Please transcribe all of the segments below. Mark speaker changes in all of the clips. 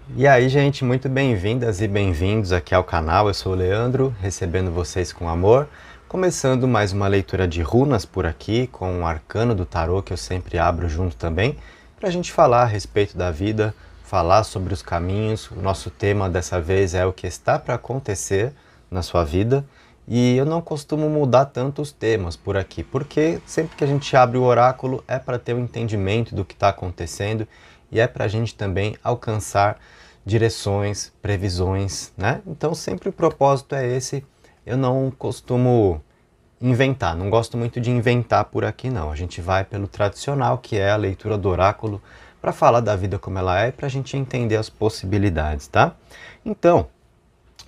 Speaker 1: E aí, gente, muito bem-vindas e bem-vindos aqui ao canal. Eu sou o Leandro, recebendo vocês com amor. Começando mais uma leitura de runas por aqui, com o arcano do tarô que eu sempre abro junto também, para a gente falar a respeito da vida, falar sobre os caminhos. O nosso tema dessa vez é o que está para acontecer na sua vida. E eu não costumo mudar tanto os temas por aqui, porque sempre que a gente abre o oráculo é para ter um entendimento do que está acontecendo e é para a gente também alcançar direções, previsões, né? Então sempre o propósito é esse. Eu não costumo inventar, não gosto muito de inventar por aqui não. A gente vai pelo tradicional, que é a leitura do oráculo, para falar da vida como ela é e para a gente entender as possibilidades, tá? Então,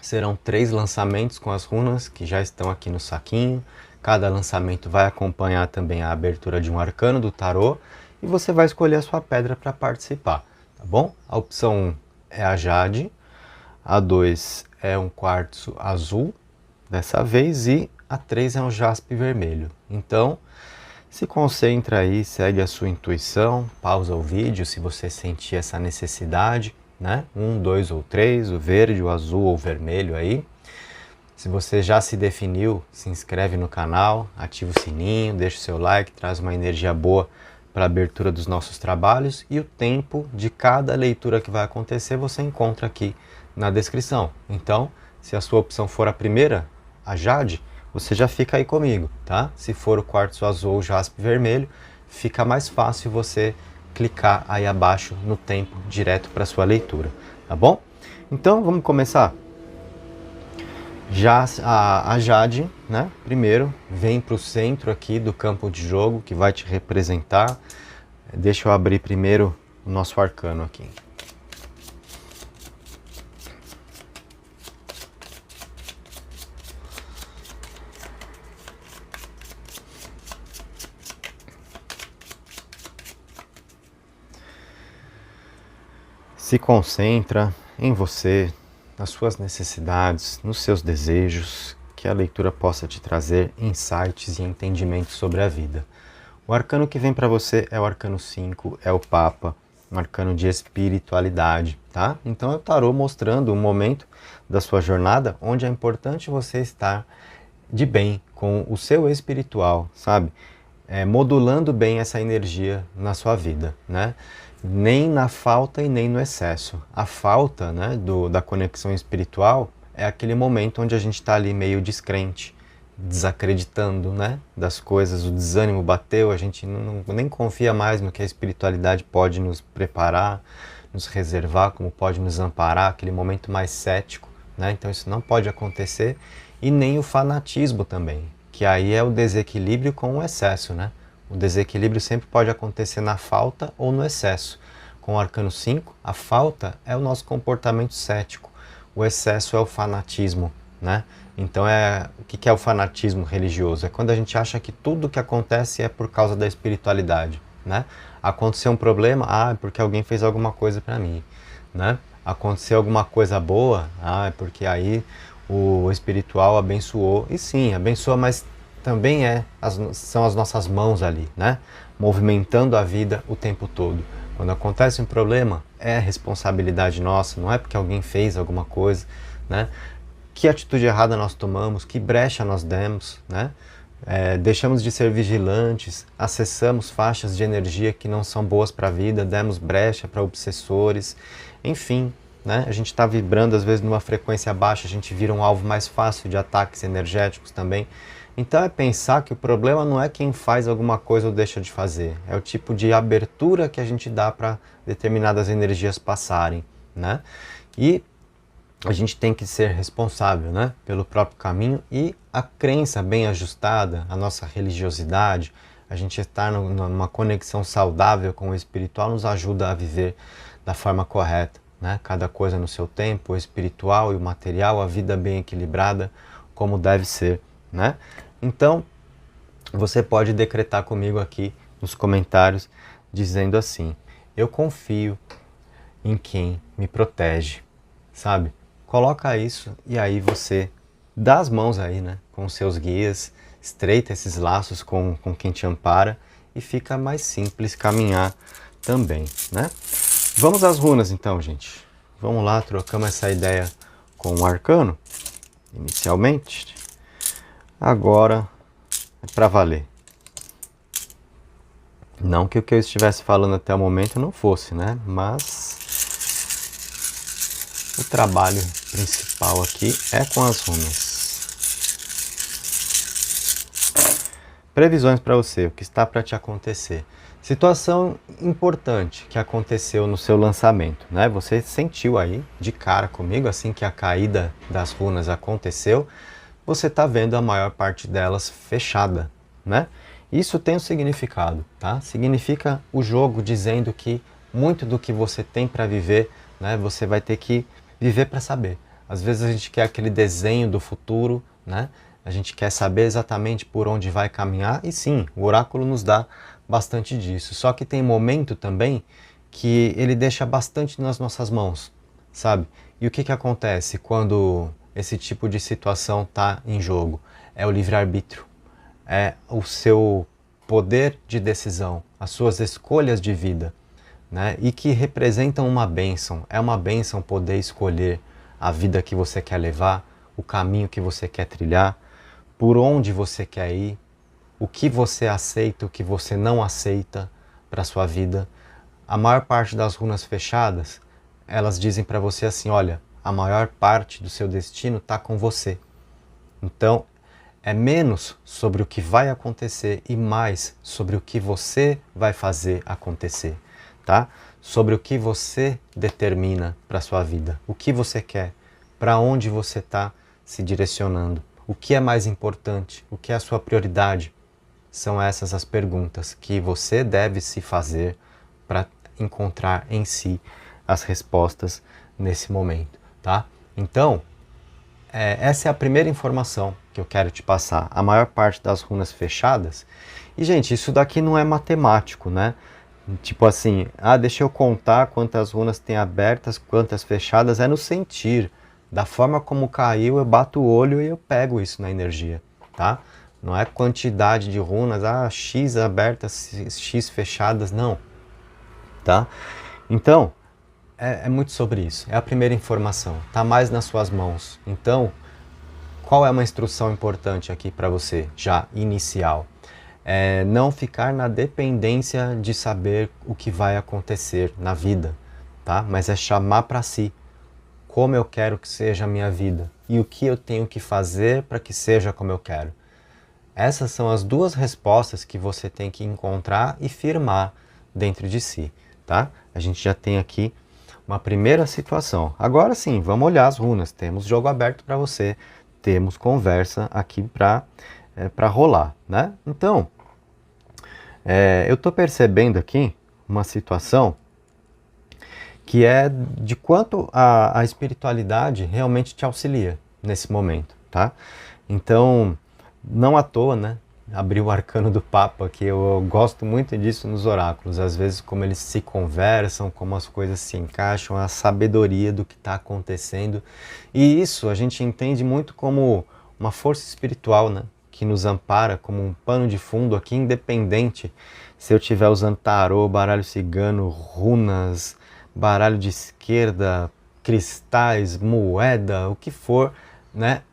Speaker 1: serão 3 lançamentos com as runas que já estão aqui no saquinho. Cada lançamento vai acompanhar também a abertura de um arcano do tarô e você vai escolher a sua pedra para participar, tá bom? A opção 1 é a jade, a 2 é um quartzo azul dessa vez e a 3 é um jaspe vermelho. Então, se concentra aí, segue a sua intuição, pausa o vídeo se você sentir essa necessidade, né? 1, 2 ou 3, o verde, o azul ou o vermelho aí. Se você já se definiu, se inscreve no canal, ativa o sininho, deixa o seu like, traz uma energia boa para a abertura dos nossos trabalhos e o tempo de cada leitura que vai acontecer você encontra aqui na descrição. Então, se a sua opção for a primeira, a Jade, você já fica aí comigo, tá? Se for o quartzo azul ou jaspe vermelho, fica mais fácil você clicar aí abaixo no tempo direto para sua leitura, tá bom? Então, vamos começar? Já a Jade, né, primeiro, vem para o centro aqui do campo de jogo, que vai te representar. Deixa eu abrir primeiro o nosso arcano aqui. Se concentra em você, nas suas necessidades, nos seus desejos, que a leitura possa te trazer insights e entendimentos sobre a vida. O arcano que vem para você é o arcano 5, é o Papa, um arcano de espiritualidade, tá? Então é o tarô mostrando um momento da sua jornada onde é importante você estar de bem com o seu espiritual, sabe? Modulando bem essa energia na sua vida, né? Nem na falta e nem no excesso. A falta, né, da conexão espiritual é aquele momento onde a gente está ali meio descrente, desacreditando, né, das coisas, o desânimo bateu, a gente nem confia mais no que a espiritualidade pode nos preparar, nos reservar, como pode nos amparar, aquele momento mais cético, né? Então isso não pode acontecer, e nem o fanatismo também, que aí é o desequilíbrio com o excesso, né? O desequilíbrio sempre pode acontecer na falta ou no excesso. Com o arcano 5, a falta é o nosso comportamento cético, o excesso é o fanatismo, né? Então o que é o fanatismo religioso? É quando a gente acha que tudo que acontece é por causa da espiritualidade, né? Aconteceu um problema, é porque alguém fez alguma coisa para mim, né? Aconteceu alguma coisa boa, é porque aí o espiritual abençoou. E sim, abençoa, mas também são as nossas mãos ali, né? Movimentando a vida o tempo todo. Quando acontece um problema, é responsabilidade nossa, não é porque alguém fez alguma coisa, né? Que atitude errada nós tomamos, que brecha nós demos, né? Deixamos de ser vigilantes, acessamos faixas de energia que não são boas para a vida, demos brecha para obsessores, enfim, né? A gente está vibrando às vezes numa frequência baixa, a gente vira um alvo mais fácil de ataques energéticos também. Então é pensar que o problema não é quem faz alguma coisa ou deixa de fazer, é o tipo de abertura que a gente dá para determinadas energias passarem, né? E a gente tem que ser responsável, né, pelo próprio caminho, e a crença bem ajustada, a nossa religiosidade, a gente estar numa conexão saudável com o espiritual nos ajuda a viver da forma correta, né? Cada coisa no seu tempo, o espiritual e o material, a vida bem equilibrada, como deve ser, né? Então, você pode decretar comigo aqui nos comentários, dizendo assim: eu confio em quem me protege, sabe? Coloca isso e aí você dá as mãos aí, né, com os seus guias, estreita esses laços com quem te ampara e fica mais simples caminhar também, né? Vamos às runas então, gente. Vamos lá, trocamos essa ideia com o arcano, inicialmente. Agora é para valer. Não que o que eu estivesse falando até o momento não fosse, né? Mas o trabalho principal aqui é com as runas. Previsões para você, o que está para te acontecer. Situação importante que aconteceu no seu lançamento, né? Você sentiu aí de cara comigo, assim que a caída das runas aconteceu, você está vendo a maior parte delas fechada, né? Isso tem um significado, tá? Significa o jogo dizendo que muito do que você tem para viver, né? Você vai ter que viver para saber. Às vezes a gente quer aquele desenho do futuro, né? A gente quer saber exatamente por onde vai caminhar e sim, o oráculo nos dá bastante disso. Só que tem momento também que ele deixa bastante nas nossas mãos, sabe? E o que acontece quando esse tipo de situação está em jogo? É o livre-arbítrio, é o seu poder de decisão, as suas escolhas de vida, né? E que representam uma bênção. É uma bênção poder escolher a vida que você quer levar, o caminho que você quer trilhar, por onde você quer ir, o que você aceita, o que você não aceita para a sua vida. A maior parte das runas fechadas, elas dizem para você assim, olha, a maior parte do seu destino está com você. Então, é menos sobre o que vai acontecer e mais sobre o que você vai fazer acontecer, tá? Sobre o que você determina para a sua vida, o que você quer, para onde você está se direcionando. O que é mais importante? O que é a sua prioridade? São essas as perguntas que você deve se fazer para encontrar em si as respostas nesse momento, tá? Então, essa é a primeira informação que eu quero te passar. A maior parte das runas fechadas. E, gente, isso daqui não é matemático, né? Tipo assim, deixa eu contar quantas runas tem abertas, quantas fechadas. É no sentir. Da forma como caiu, eu bato o olho e eu pego isso na energia, tá? Não é quantidade de runas, X abertas, X fechadas, não, tá? Então, é muito sobre isso. É a primeira informação, tá mais nas suas mãos. Então, qual é uma instrução importante aqui para você, já inicial? É não ficar na dependência de saber o que vai acontecer na vida, tá? Mas é chamar para si. Como eu quero que seja a minha vida e o que eu tenho que fazer para que seja como eu quero. Essas são as duas respostas que você tem que encontrar e firmar dentro de si, tá? A gente já tem aqui uma primeira situação. Agora sim, vamos olhar as runas. Temos jogo aberto para você, temos conversa aqui para rolar, né? Então, eu estou percebendo aqui uma situação que é de quanto a espiritualidade realmente te auxilia nesse momento, tá? Então, não à toa, né? Abri o arcano do Papa, que eu gosto muito disso nos oráculos, às vezes como eles se conversam, como as coisas se encaixam, a sabedoria do que está acontecendo. E isso a gente entende muito como uma força espiritual, né? Que nos ampara como um pano de fundo aqui, independente se eu estiver usando tarô, baralho cigano, runas, baralho de esquerda, cristais, moeda, o que for, né?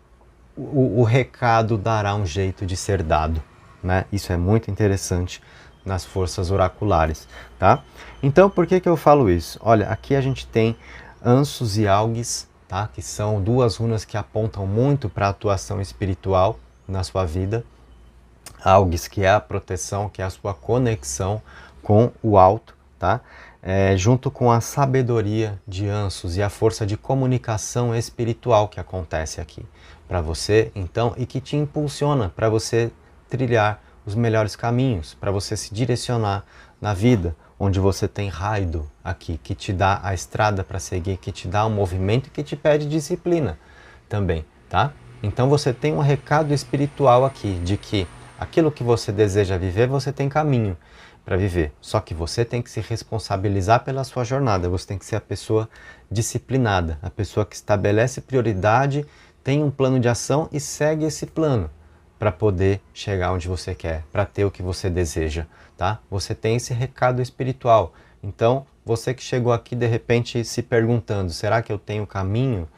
Speaker 1: O recado dará um jeito de ser dado, né? Isso é muito interessante nas forças oraculares, tá? Então, por que eu falo isso? Olha, aqui a gente tem Ansus e Algis, tá? Que são duas runas que apontam muito para a atuação espiritual na sua vida. Algis, que é a proteção, que é a sua conexão com o alto, tá? Junto com a sabedoria de Ansus e a força de comunicação espiritual que acontece aqui para você, então, e que te impulsiona para você trilhar os melhores caminhos, para você se direcionar na vida, onde você tem Raido aqui, que te dá a estrada para seguir, que te dá um movimento e que te pede disciplina também, tá? Então você tem um recado espiritual aqui, de que aquilo que você deseja viver, você tem caminho para viver. Só que você tem que se responsabilizar pela sua jornada, você tem que ser a pessoa disciplinada, a pessoa que estabelece prioridade, tem um plano de ação e segue esse plano para poder chegar onde você quer, para ter o que você deseja, tá? Você tem esse recado espiritual. Então, Você que chegou aqui de repente se perguntando, será que eu tenho caminho,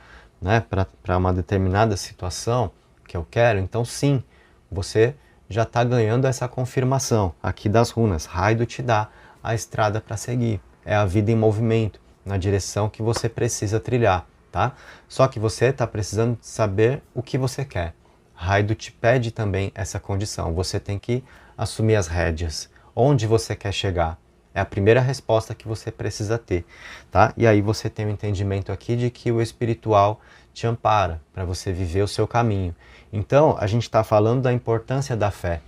Speaker 1: né, para uma determinada situação que eu quero? Então sim, você já está ganhando essa confirmação aqui das runas. Raido te dá a estrada para seguir. É a vida em movimento, na direção que você precisa trilhar, tá? Só que você está precisando saber o que você quer. Raido te pede também essa condição. Você tem que assumir as rédeas. Onde você quer chegar? É a primeira resposta que você precisa ter, tá? E aí você tem um entendimento aqui de que o espiritual te ampara para você viver o seu caminho. Então, a gente está falando da importância da fé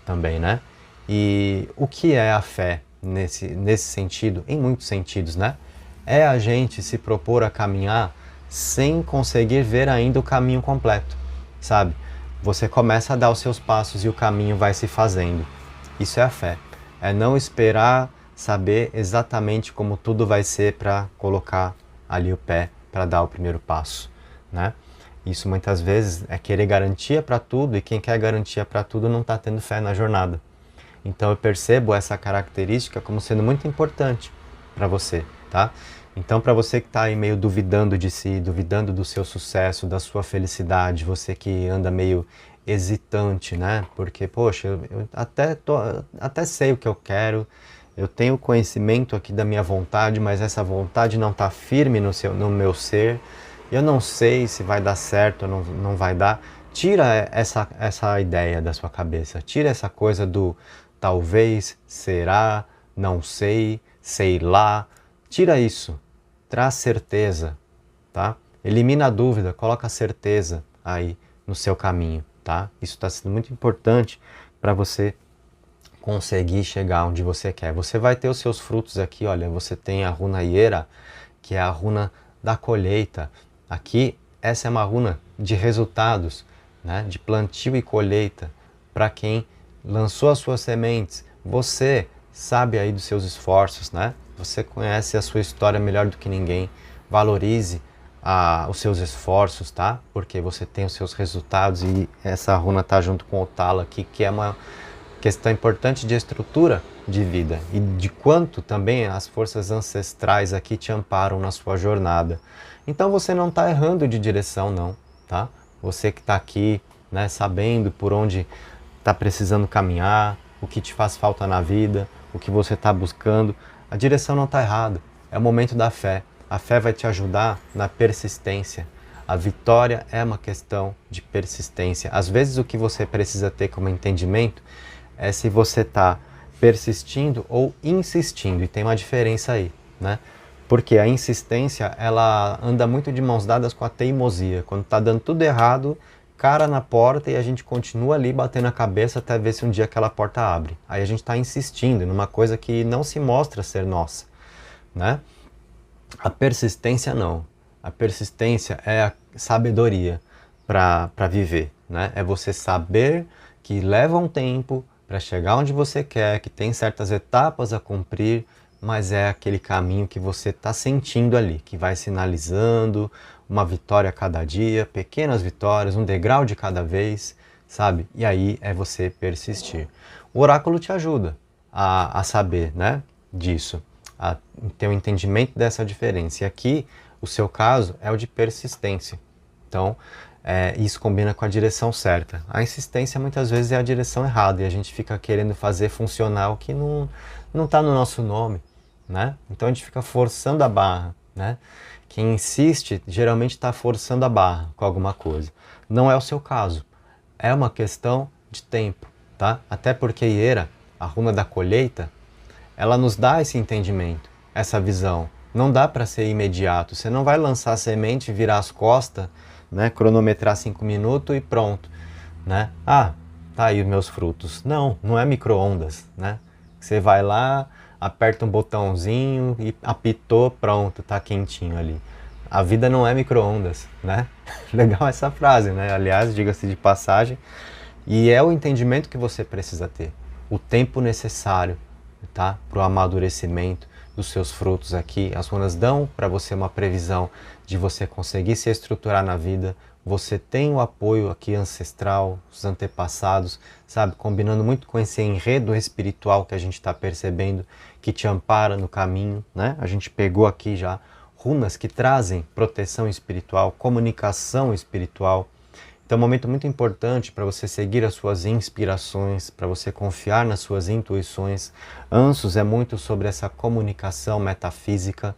Speaker 1: também, né? E o que é a fé nesse sentido? Em muitos sentidos, né? É a gente se propor a caminhar sem conseguir ver ainda o caminho completo, sabe? Você começa a dar os seus passos e o caminho vai se fazendo. Isso é a fé. É não esperar saber exatamente como tudo vai ser para colocar ali o pé para dar o primeiro passo, né? Isso muitas vezes é querer garantia para tudo, e quem quer garantia para tudo não está tendo fé na jornada. Então eu percebo essa característica como sendo muito importante para você, tá? Então, para você que está aí meio duvidando de si, duvidando do seu sucesso, da sua felicidade, você que anda meio hesitante, né? Porque, poxa, eu até sei o que eu quero, eu tenho conhecimento aqui da minha vontade, mas essa vontade não está firme no meu ser, eu não sei se vai dar certo ou não vai dar. Tira essa ideia da sua cabeça, tira essa coisa do talvez, será, não sei, sei lá. Tira isso, traz certeza, tá? Elimina a dúvida, coloca a certeza aí no seu caminho, tá? Isso está sendo muito importante para você conseguir chegar onde você quer. Você vai ter os seus frutos aqui, olha, você tem a runa Iera, que é a runa da colheita. Aqui, essa é uma runa de resultados, né? De plantio e colheita, para quem lançou as suas sementes. Você sabe aí dos seus esforços, né? Você conhece a sua história melhor do que ninguém. Valorize os seus esforços, tá? Porque você tem os seus resultados, e essa runa tá junto com o talo aqui, que é uma questão importante de estrutura de vida e de quanto também as forças ancestrais aqui te amparam na sua jornada. Então você não está errando de direção, não, tá? Você que está aqui, né, sabendo por onde está precisando caminhar, o que te faz falta na vida, o que você está buscando, a direção não está errada. É o momento da fé. A fé vai te ajudar na persistência. A vitória é uma questão de persistência. Às vezes o que você precisa ter como entendimento é se você está persistindo ou insistindo, e tem uma diferença aí, né? Porque a insistência, ela anda muito de mãos dadas com a teimosia. Quando está dando tudo errado, cara na porta, e a gente continua ali batendo a cabeça até ver se um dia aquela porta abre. Aí a gente está insistindo numa coisa que não se mostra ser nossa, né? A persistência não. A persistência é a sabedoria para viver, né? É você saber que leva um tempo para chegar onde você quer, que tem certas etapas a cumprir, mas é aquele caminho que você está sentindo ali, que vai sinalizando uma vitória a cada dia, pequenas vitórias, um degrau de cada vez, sabe? E aí é você persistir. O oráculo te ajuda a saber, né, disso, a ter um entendimento dessa diferença. E aqui, o seu caso é o de persistência. Então, isso combina com a direção certa. A insistência muitas vezes é a direção errada, e a gente fica querendo fazer funcionar o que não está no nosso nome, né? Então a gente fica forçando a barra, né? Quem insiste geralmente está forçando a barra com alguma coisa. Não é o seu caso. É uma questão de tempo, tá? Até porque Iera, a runa da colheita, ela nos dá esse entendimento, essa visão. Não dá para ser imediato. Você não vai lançar a semente, virar as costas, né, cronometrar 5 minutos e pronto, né? Ah, tá aí os meus frutos. Não, não é micro-ondas, né? Você vai lá, aperta um botãozinho e apitou, pronto, tá quentinho ali. A vida não é micro-ondas, né? Legal essa frase, né? Aliás, diga-se de passagem, e é o entendimento que você precisa ter. O tempo necessário, tá? Para o amadurecimento dos seus frutos aqui. As runas dão para você uma previsão de você conseguir se estruturar na vida, você tem o apoio aqui ancestral, os antepassados, sabe? Combinando muito com esse enredo espiritual que a gente está percebendo, que te ampara no caminho, né? A gente pegou aqui já runas que trazem proteção espiritual, comunicação espiritual. Então é um momento muito importante para você seguir as suas inspirações, para você confiar nas suas intuições. Ansos é muito sobre essa comunicação metafísica,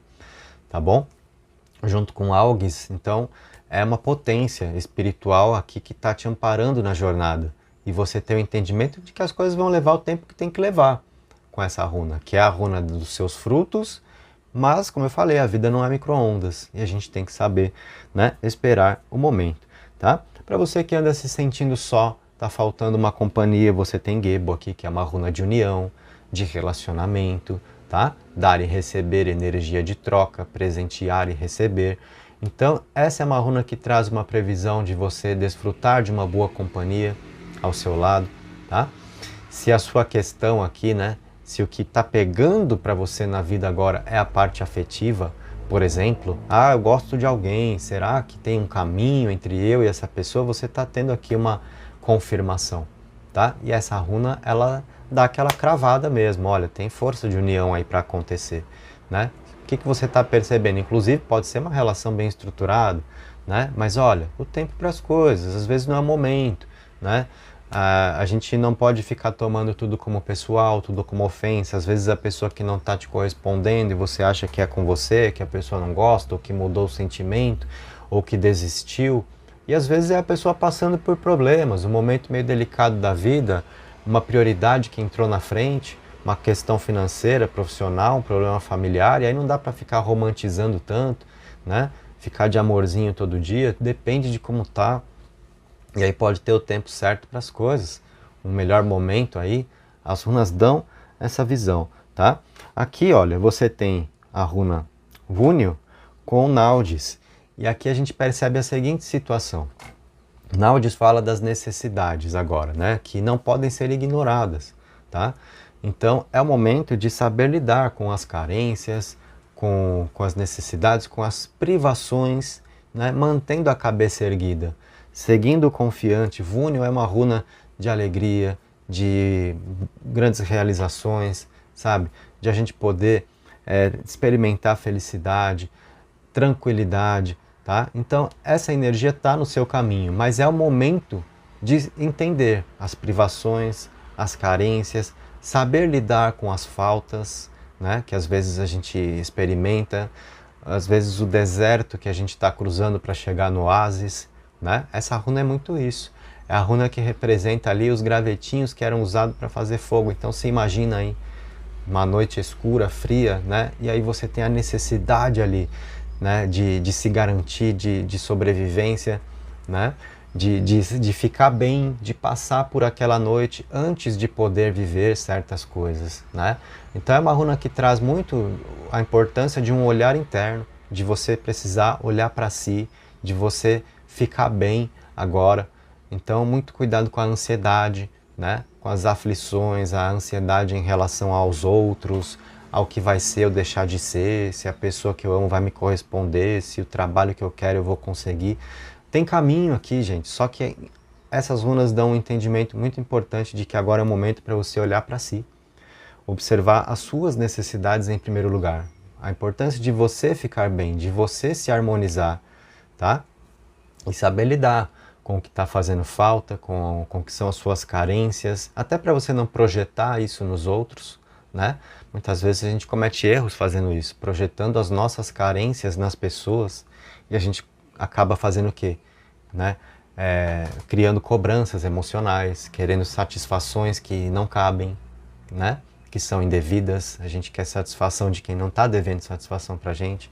Speaker 1: tá bom? Junto com Algis, então, é uma potência espiritual aqui que está te amparando na jornada. E você tem o entendimento de que as coisas vão levar o tempo que tem que levar com essa runa, que é a runa dos seus frutos, mas, como eu falei, a vida não é micro-ondas e a gente tem que saber, né, esperar o momento, tá? Para você que anda se sentindo só, tá faltando uma companhia, você tem Gebo aqui, que é uma runa de união, de relacionamento, tá? Dar e receber, energia de troca, presentear e receber. Então, essa é uma runa que traz uma previsão de você desfrutar de uma boa companhia ao seu lado, tá? Se a sua questão aqui, né, se o que está pegando para você na vida agora é a parte afetiva, por exemplo, eu gosto de alguém, será que tem um caminho entre eu e essa pessoa? Você está tendo aqui uma confirmação, tá? E essa runa, ela dá aquela cravada mesmo, olha, tem força de união aí para acontecer, né? O que você está percebendo? Inclusive, pode ser uma relação bem estruturada, né? Mas olha, o tempo para as coisas, às vezes não é o momento, né? A gente não pode ficar tomando tudo como pessoal, tudo como ofensa. Às vezes a pessoa que não está te correspondendo e você acha que é com você, que a pessoa não gosta, ou que mudou o sentimento, ou que desistiu. E às vezes é a pessoa passando por problemas, um momento meio delicado da vida, uma prioridade que entrou na frente, uma questão financeira, profissional, um problema familiar, e aí não dá para ficar romantizando tanto, né? Ficar de amorzinho todo dia, depende de como tá. E aí pode ter o tempo certo para as coisas, um melhor momento aí, as runas dão essa visão, tá? Aqui, olha, você tem a runa Vúnio com Naudis, e aqui a gente percebe a seguinte situação. Naudis fala das necessidades agora, né? Que não podem ser ignoradas, tá? Então é o momento de saber lidar com as carências, com as necessidades, com as privações, né? Mantendo a cabeça erguida. Seguindo confiante, Vúnio é uma runa de alegria, de grandes realizações, sabe? De a gente poder experimentar felicidade, tranquilidade, tá? Então, essa energia está no seu caminho, mas é o momento de entender as privações, as carências, saber lidar com as faltas, né? Que às vezes a gente experimenta, às vezes o deserto que a gente está cruzando para chegar no oásis, né? Essa runa é muito isso. É a runa que representa ali os gravetinhos que eram usados para fazer fogo. Então se imagina aí uma noite escura, fria, né? E aí você tem a necessidade ali, né? De se garantir, de sobrevivência, né? De ficar bem, de passar por aquela noite antes de poder viver certas coisas, né? Então é uma runa que traz muito a importância de um olhar interno, de você precisar olhar para si, de você ficar bem agora. Então, muito cuidado com a ansiedade, né? Com as aflições, a ansiedade em relação aos outros, ao que vai ser ou deixar de ser, se a pessoa que eu amo vai me corresponder, se o trabalho que eu quero eu vou conseguir. Tem caminho aqui, gente, só que essas runas dão um entendimento muito importante de que agora é o momento para você olhar para si, observar as suas necessidades em primeiro lugar, a importância de você ficar bem, de você se harmonizar, tá? E saber lidar com o que está fazendo falta, com o que são as suas carências, até para você não projetar isso nos outros, né? Muitas vezes a gente comete erros fazendo isso, projetando as nossas carências nas pessoas, e a gente acaba fazendo o quê? Né? Criando cobranças emocionais, querendo satisfações que não cabem, né? Que são indevidas. A gente quer satisfação de quem não está devendo satisfação para a gente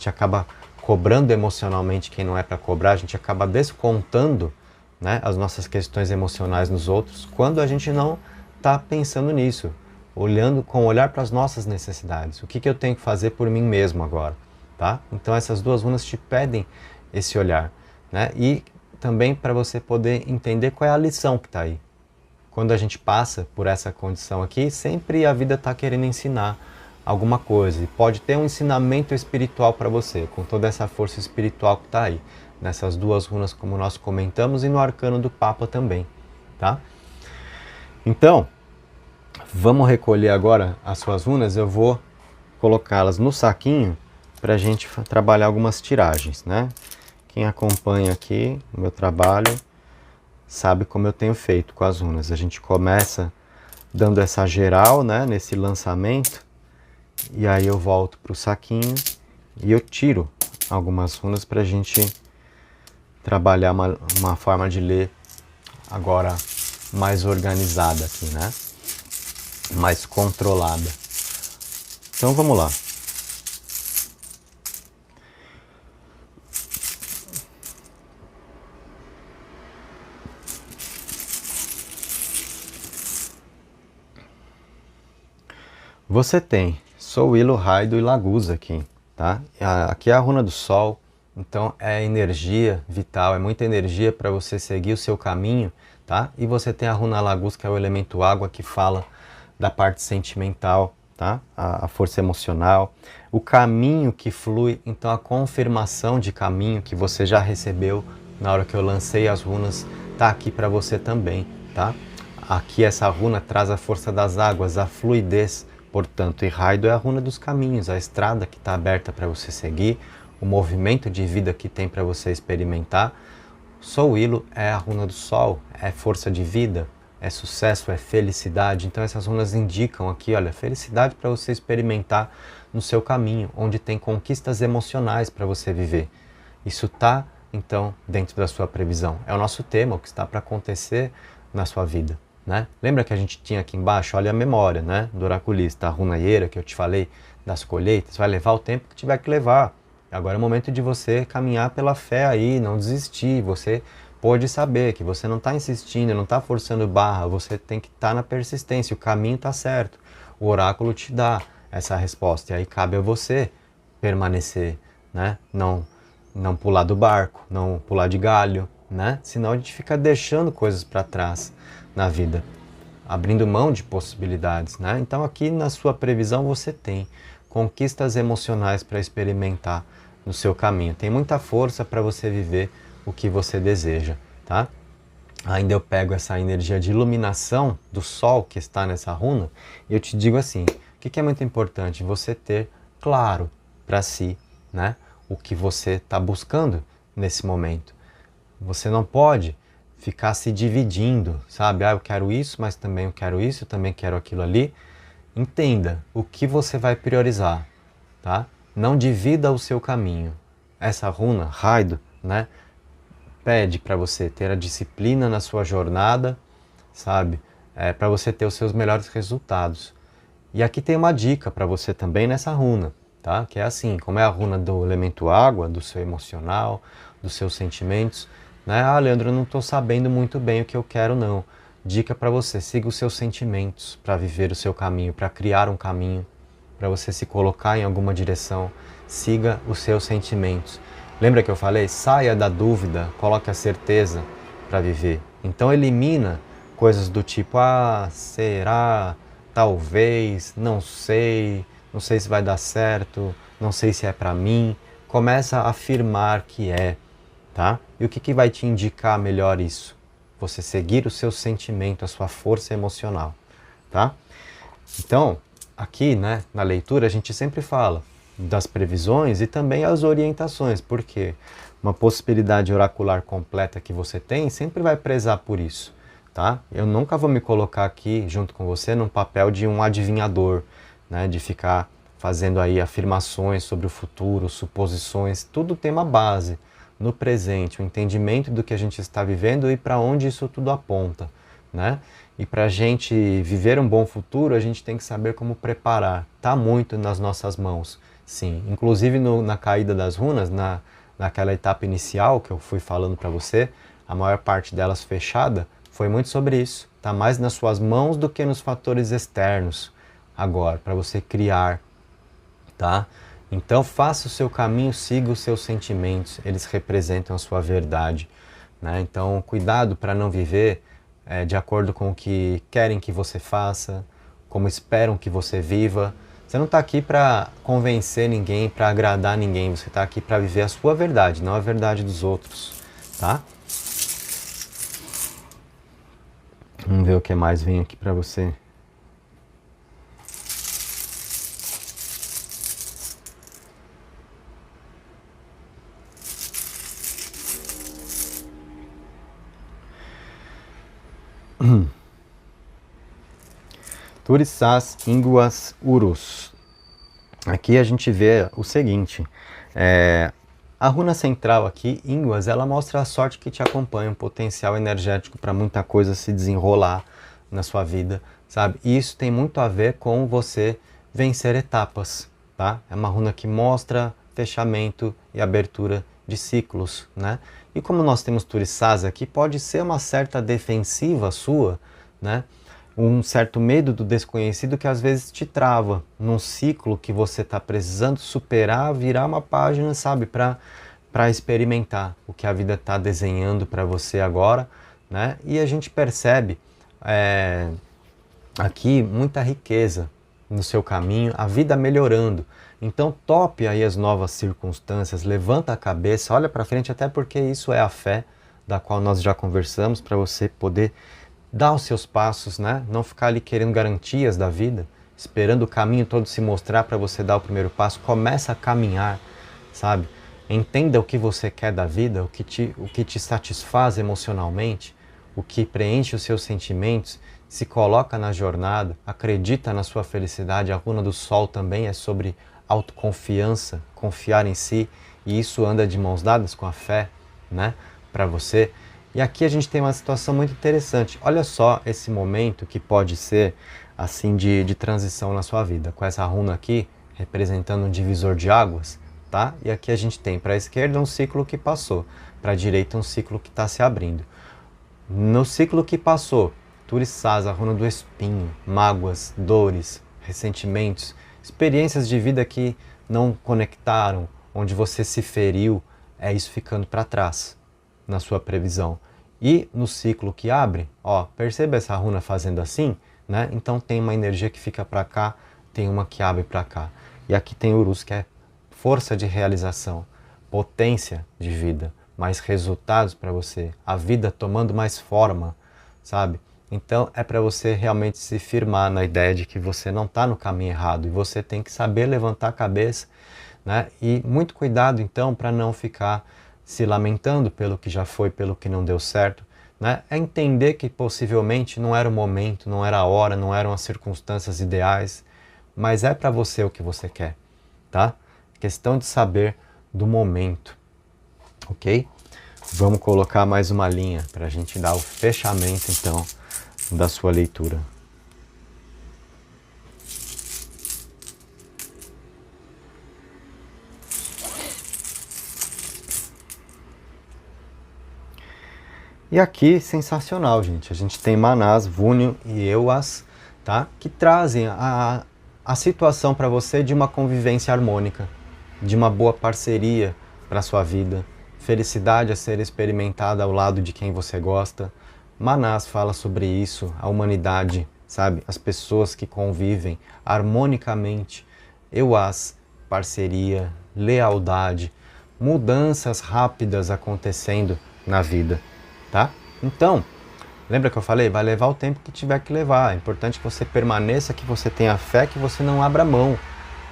Speaker 1: acaba cobrando emocionalmente quem não é para cobrar, a gente acaba descontando, né, as nossas questões emocionais nos outros, quando a gente não está pensando nisso, olhando com o olhar para as nossas necessidades. O que eu tenho que fazer por mim mesmo agora, tá? Então essas duas runas te pedem esse olhar, né? E também para você poder entender qual é a lição que está aí. Quando a gente passa por essa condição aqui, sempre a vida está querendo ensinar alguma coisa. E pode ter um ensinamento espiritual para você, com toda essa força espiritual que está aí. Nessas duas runas, como nós comentamos, e no arcano do Papa também, tá? Então, vamos recolher agora as suas runas. Eu vou colocá-las no saquinho para a gente trabalhar algumas tiragens, né? Quem acompanha aqui o meu trabalho sabe como eu tenho feito com as runas. A gente começa dando essa geral, né, nesse lançamento, e aí eu volto para o saquinho e eu tiro algumas runas para a gente trabalhar uma forma de ler agora mais organizada aqui, né? Mais controlada. Então vamos lá. Você tem Souilo, Raido e Lagusa aqui, tá? Aqui é a runa do Sol, então é energia vital, é muita energia para você seguir o seu caminho, tá? E você tem a runa Lagusa, que é o elemento água, que fala da parte sentimental, tá? A força emocional, o caminho que flui, então a confirmação de caminho que você já recebeu na hora que eu lancei as runas, tá aqui para você também, tá? Aqui essa runa traz a força das águas, a fluidez. Portanto, e Raido é a runa dos caminhos, a estrada que está aberta para você seguir, o movimento de vida que tem para você experimentar. Souilo é a runa do Sol, é força de vida, é sucesso, é felicidade. Então essas runas indicam aqui, olha, felicidade para você experimentar no seu caminho, onde tem conquistas emocionais para você viver. Isso está, então, dentro da sua previsão. É o nosso tema, o que está para acontecer na sua vida. Né? Lembra que a gente tinha aqui embaixo, olha a memória, né, do oraculista, a runa Ieira, que eu te falei das colheitas, vai levar o tempo que tiver que levar. Agora é o momento de você caminhar pela fé aí, não desistir. Você pode saber que você não está insistindo, não está forçando barra, você tem que estar na persistência, o caminho está certo. O oráculo te dá essa resposta e aí cabe a você permanecer, né? Não pular do barco, não pular de galho, né? Senão a gente fica deixando coisas para trás na vida, abrindo mão de possibilidades, né? Então aqui na sua previsão você tem conquistas emocionais para experimentar no seu caminho. Tem muita força para você viver o que você deseja, tá? Ainda eu pego essa energia de iluminação do Sol que está nessa runa e eu te digo assim, o que é muito importante? Você ter claro para si, né? O que você está buscando nesse momento. Você não pode ficar se dividindo, sabe? Ah, eu quero isso, mas também eu quero isso, eu também quero aquilo ali. Entenda o que você vai priorizar, tá? Não divida o seu caminho. Essa runa, Raido, né? Pede para você ter a disciplina na sua jornada, sabe? Para você ter os seus melhores resultados. E aqui tem uma dica para você também nessa runa, tá? Que é assim, como é a runa do elemento água, do seu emocional, dos seus sentimentos, né? Ah, Leandro, eu não estou sabendo muito bem o que eu quero, não. Dica para você, siga os seus sentimentos para viver o seu caminho, para criar um caminho, para você se colocar em alguma direção. Siga os seus sentimentos. Lembra que eu falei? Saia da dúvida, coloque a certeza para viver. Então elimina coisas do tipo, ah, será, talvez, não sei se vai dar certo, não sei se é para mim. Começa a afirmar que é. Tá? E o que vai te indicar melhor isso? Você seguir o seu sentimento, a sua força emocional, tá? Então, aqui, né, na leitura a gente sempre fala das previsões e também as orientações, porque uma possibilidade oracular completa que você tem sempre vai prezar por isso, tá? Eu nunca vou me colocar aqui junto com você num papel de um adivinhador, né, de ficar fazendo aí afirmações sobre o futuro, suposições, tudo tem uma base no presente, o entendimento do que a gente está vivendo e para onde isso tudo aponta, né? E para a gente viver um bom futuro, a gente tem que saber como preparar. Está muito nas nossas mãos, sim. Inclusive na caída das runas, naquela etapa inicial que eu fui falando para você, a maior parte delas fechada, foi muito sobre isso. Está mais nas suas mãos do que nos fatores externos agora, para você criar, tá? Então faça o seu caminho, siga os seus sentimentos, eles representam a sua verdade, né? Então cuidado para não viver de acordo com o que querem que você faça, como esperam que você viva. Você não está aqui para convencer ninguém, para agradar ninguém. Você está aqui para viver a sua verdade, não a verdade dos outros, tá? Vamos ver o que mais vem aqui para você. Turissás Ínguas Urus. Aqui a gente vê o seguinte, a runa central aqui, Ínguas, ela mostra a sorte que te acompanha, um potencial energético para muita coisa se desenrolar na sua vida, sabe? E isso tem muito a ver com você vencer etapas, tá? É uma runa que mostra fechamento e abertura de ciclos, né? E como nós temos Turissás aqui, pode ser uma certa defensiva sua, né? Um certo medo do desconhecido que às vezes te trava num ciclo que você está precisando superar, virar uma página, sabe, para experimentar o que a vida está desenhando para você agora, né? E a gente percebe aqui muita riqueza no seu caminho, a vida melhorando. Então tope aí as novas circunstâncias, levanta a cabeça, olha para frente, até porque isso é a fé da qual nós já conversamos, para você poder dar os seus passos, né? Não ficar ali querendo garantias da vida, esperando o caminho todo se mostrar para você dar o primeiro passo. Começa a caminhar, sabe? Entenda o que você quer da vida, o que te satisfaz emocionalmente, o que preenche os seus sentimentos, se coloca na jornada, acredita na sua felicidade. A runa do sol também é sobre autoconfiança, confiar em si, e isso anda de mãos dadas com a fé, né? Para você. E aqui a gente tem uma situação muito interessante. Olha só esse momento que pode ser assim de transição na sua vida. Com essa runa aqui, representando um divisor de águas, tá? E aqui a gente tem para a esquerda um ciclo que passou, para a direita um ciclo que está se abrindo. No ciclo que passou, Turissás, a runa do espinho, mágoas, dores, ressentimentos, experiências de vida que não conectaram, onde você se feriu, é isso ficando para trás na sua previsão. E no ciclo que abre, ó, perceba essa runa fazendo assim, né? Então tem uma energia que fica para cá, tem uma que abre para cá. E aqui tem Urus, que é força de realização, potência de vida, mais resultados para você, a vida tomando mais forma, sabe? Então é para você realmente se firmar na ideia de que você não está no caminho errado e você tem que saber levantar a cabeça, né? E muito cuidado então para não ficar se lamentando pelo que já foi, pelo que não deu certo, né? É entender que possivelmente não era o momento, não era a hora, não eram as circunstâncias ideais, mas é para você o que você quer, tá? Questão de saber do momento, ok? Vamos colocar mais uma linha para a gente dar o fechamento então da sua leitura. E aqui, sensacional, gente. A gente tem Manás, Vúnio e Euas, tá? Que trazem a situação para você de uma convivência harmônica, de uma boa parceria para a sua vida, felicidade a ser experimentada ao lado de quem você gosta. Manás fala sobre isso, a humanidade, sabe? As pessoas que convivem harmonicamente. Euas, parceria, lealdade, mudanças rápidas acontecendo na vida. Tá? Então, lembra que eu falei? Vai levar o tempo que tiver que levar. É importante que você permaneça, que você tenha fé, que você não abra mão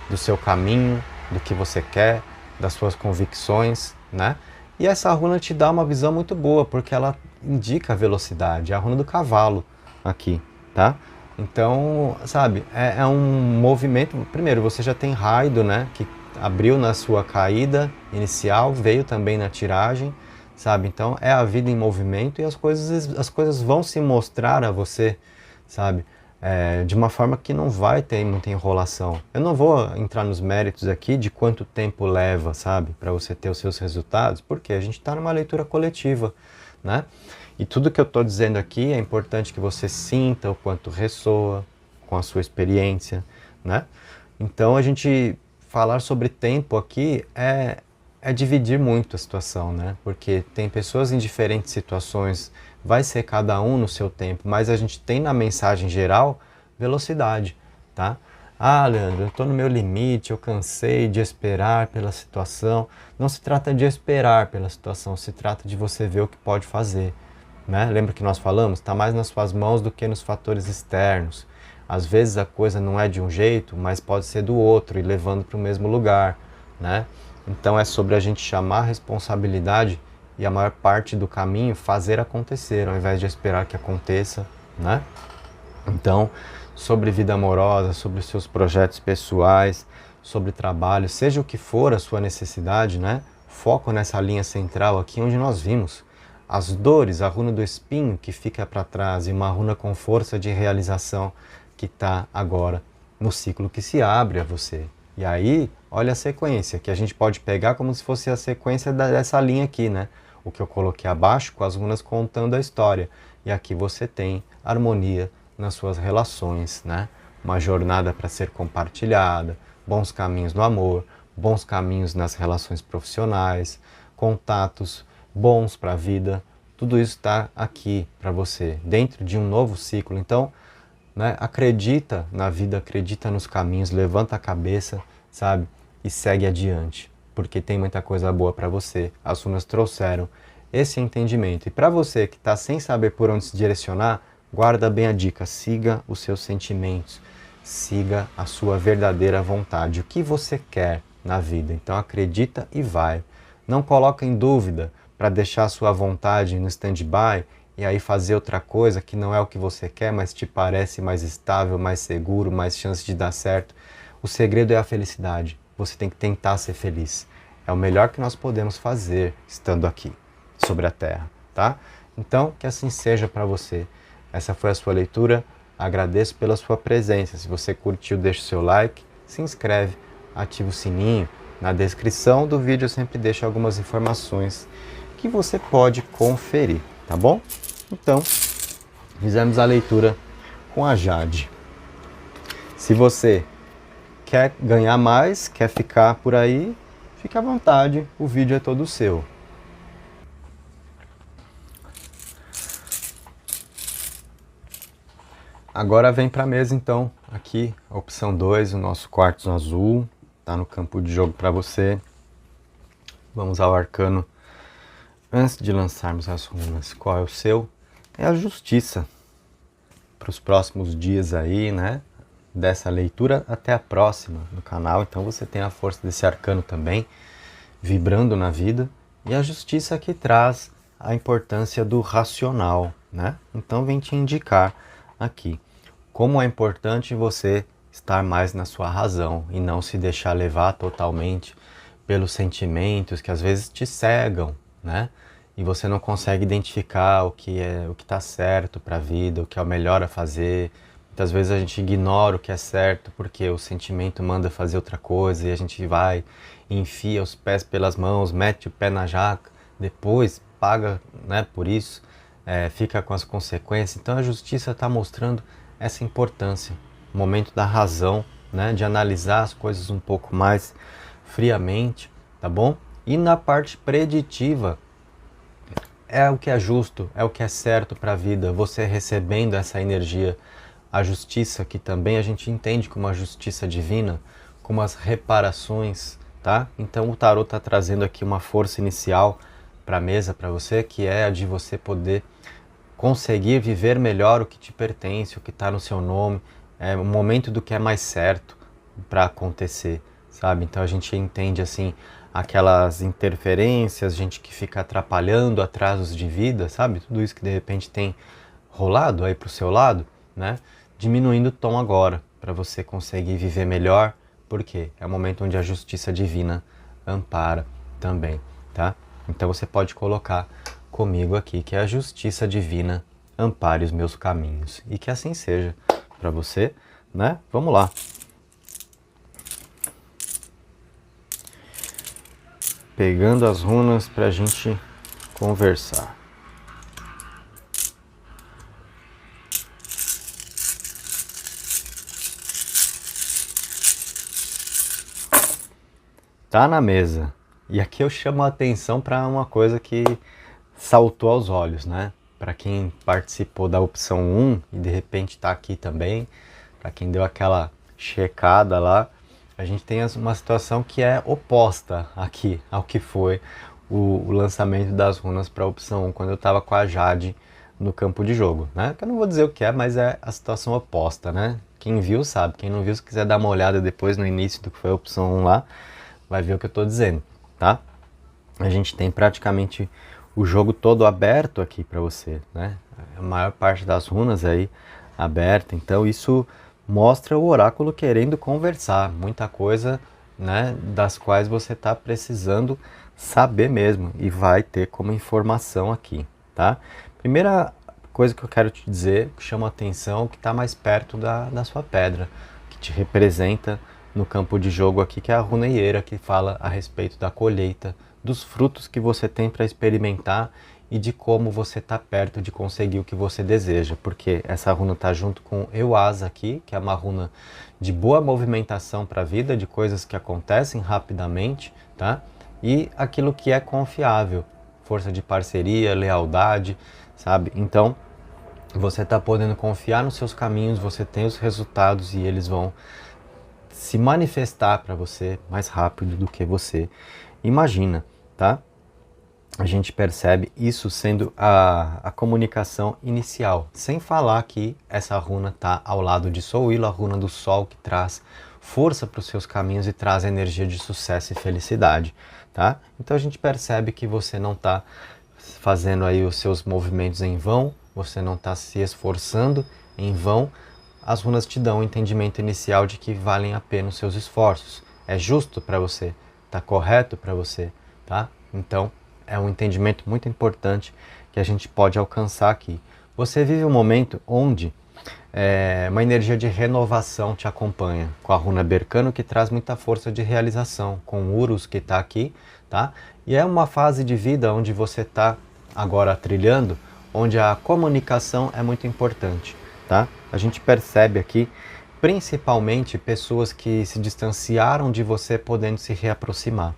Speaker 1: do seu caminho, do que você quer, das suas convicções, né? E essa runa te dá uma visão muito boa, porque ela indica a velocidade, é a runa do cavalo aqui, tá? Então, sabe, é um movimento. Primeiro, você já tem Raido, né? Que abriu na sua caída inicial, veio também na tiragem, sabe? Então é a vida em movimento e as coisas vão se mostrar a você, sabe? De uma forma que não vai ter muita enrolação. Eu não vou entrar nos méritos aqui de quanto tempo leva, sabe? Para você ter os seus resultados, porque a gente está numa leitura coletiva, né? E tudo que eu estou dizendo aqui é importante que você sinta o quanto ressoa com a sua experiência, né? Então a gente falar sobre tempo aqui é dividir muito a situação, né? Porque tem pessoas em diferentes situações, vai ser cada um no seu tempo, mas a gente tem na mensagem geral velocidade, tá? Ah, Leandro, eu estou no meu limite, eu cansei de esperar pela situação. Não se trata de esperar pela situação, se trata de você ver o que pode fazer, né? Lembra que nós falamos? Está mais nas suas mãos do que nos fatores externos. Às vezes a coisa não é de um jeito, mas pode ser do outro e levando para o mesmo lugar, né? Então é sobre a gente chamar a responsabilidade e a maior parte do caminho fazer acontecer, ao invés de esperar que aconteça, né? Então, sobre vida amorosa, sobre os seus projetos pessoais, sobre trabalho, seja o que for a sua necessidade, né? Foco nessa linha central aqui onde nós vimos as dores, a runa do espinho que fica para trás e uma runa com força de realização que está agora no ciclo que se abre a você. E aí, olha a sequência, que a gente pode pegar como se fosse a sequência dessa linha aqui, né? O que eu coloquei abaixo com as runas contando a história. E aqui você tem harmonia nas suas relações, né? Uma jornada para ser compartilhada, bons caminhos no amor, bons caminhos nas relações profissionais, contatos bons para a vida. Tudo isso está aqui para você, dentro de um novo ciclo. Então, né, acredita na vida, acredita nos caminhos, levanta a cabeça, sabe? E segue adiante, porque tem muita coisa boa para você. As runas trouxeram esse entendimento. E para você que está sem saber por onde se direcionar, guarda bem a dica, siga os seus sentimentos, siga a sua verdadeira vontade, o que você quer na vida. Então acredita e vai. Não coloca em dúvida para deixar a sua vontade no stand-by e aí fazer outra coisa que não é o que você quer, mas te parece mais estável, mais seguro, mais chance de dar certo. O segredo é a felicidade. Você tem que tentar ser feliz. É o melhor que nós podemos fazer estando aqui, sobre a Terra, tá? Então, que assim seja para você. Essa foi a sua leitura. Agradeço pela sua presença. Se você curtiu, deixa o seu like, se inscreve, ativa o sininho. Na descrição do vídeo eu sempre deixo algumas informações que você pode conferir, tá bom? Então, fizemos a leitura com a Jade. Se você quer ganhar mais, quer ficar por aí, fique à vontade, o vídeo é todo seu. Agora vem para a mesa então, aqui a opção 2, o nosso quartzo azul, está no campo de jogo para você. Vamos ao arcano. Antes de lançarmos as runas, qual é o seu? É a justiça. Para os próximos dias aí, né? Dessa leitura até a próxima no canal. Então você tem a força desse arcano também, vibrando na vida. E a justiça que traz a importância do racional, né? Então vem te indicar aqui como é importante você estar mais na sua razão e não se deixar levar totalmente pelos sentimentos que às vezes te cegam, né? E você não consegue identificar o que está certo para a vida, o que é o melhor a fazer. Muitas vezes a gente ignora o que é certo porque o sentimento manda fazer outra coisa e a gente vai, enfia os pés pelas mãos, mete o pé na jaca, depois paga, né, por isso, fica com as consequências. Então a justiça está mostrando essa importância, o momento da razão, né, de analisar as coisas um pouco mais friamente, tá bom? E na parte preditiva, é o que é justo, é o que é certo para a vida, você recebendo essa energia, a justiça, que também a gente entende como a justiça divina, como as reparações, tá? Então o tarot está trazendo aqui uma força inicial para a mesa para você, que é a de você poder conseguir viver melhor o que te pertence, o que está no seu nome, é o momento do que é mais certo para acontecer, sabe? Então a gente entende assim aquelas interferências, gente que fica atrapalhando atrasos de vida, sabe? Tudo isso que de repente tem rolado aí pro seu lado, né? Diminuindo o tom agora, para você conseguir viver melhor, porque é o momento onde a justiça divina ampara também, tá? Então você pode colocar comigo aqui que a justiça divina ampare os meus caminhos e que assim seja para você, né? Vamos lá. Pegando as runas para a gente conversar. Tá na mesa. E aqui eu chamo a atenção para uma coisa que saltou aos olhos, né? Para quem participou da opção 1 e de repente está aqui também, para quem deu aquela checada lá, a gente tem uma situação que é oposta aqui ao que foi o lançamento das runas para a opção 1, quando eu estava com a Jade no campo de jogo, né? Que eu não vou dizer o que é, mas é a situação oposta, né? Quem viu sabe, quem não viu, se quiser dar uma olhada depois no início do que foi a opção 1 lá, vai ver o que eu estou dizendo, tá? A gente tem praticamente o jogo todo aberto aqui para você, né? A maior parte das runas aí aberta, então isso mostra o oráculo querendo conversar, muita coisa, né, das quais você está precisando saber mesmo e vai ter como informação aqui, tá? Primeira coisa que eu quero te dizer, que chama a atenção, que está mais perto da sua pedra, que te representa no campo de jogo aqui, que é a runa Hieira, que fala a respeito da colheita, dos frutos que você tem para experimentar e de como você está perto de conseguir o que você deseja, porque essa runa está junto com Euasa aqui, que é uma runa de boa movimentação para a vida, de coisas que acontecem rapidamente, tá? E aquilo que é confiável, força de parceria, lealdade, sabe? Então, você está podendo confiar nos seus caminhos, você tem os resultados e eles vão se manifestar para você mais rápido do que você imagina, tá? A gente percebe isso sendo a comunicação inicial, sem falar que essa runa está ao lado de Souilo, a runa do Sol, que traz força para os seus caminhos e traz energia de sucesso e felicidade, tá? Então a gente percebe que você não está fazendo aí os seus movimentos em vão, você não está se esforçando em vão. As runas te dão o entendimento inicial de que valem a pena os seus esforços. É justo para você, está correto para você, tá? Então é um entendimento muito importante que a gente pode alcançar aqui. Você vive um momento onde uma energia de renovação te acompanha, com a runa Bercano, que traz muita força de realização, com o Urus, que está aqui, tá? E é uma fase de vida onde você está agora trilhando, onde a comunicação é muito importante, tá? A gente percebe aqui, principalmente, pessoas que se distanciaram de você podendo se reaproximar.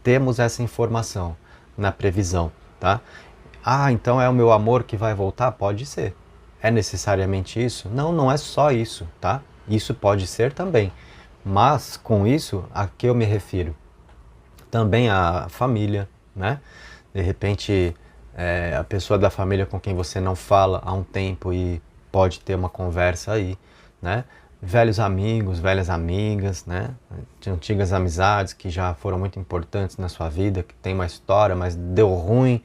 Speaker 1: Temos essa informação na previsão, tá? Ah, então é o meu amor que vai voltar? Pode ser. É necessariamente isso? Não, não é só isso, tá? Isso pode ser também. Mas com isso, a que eu me refiro? Também a família, né? De repente, a pessoa da família com quem você não fala há um tempo e pode ter uma conversa aí, né? Velhos amigos, velhas amigas, né? De antigas amizades que já foram muito importantes na sua vida, que tem uma história, mas deu ruim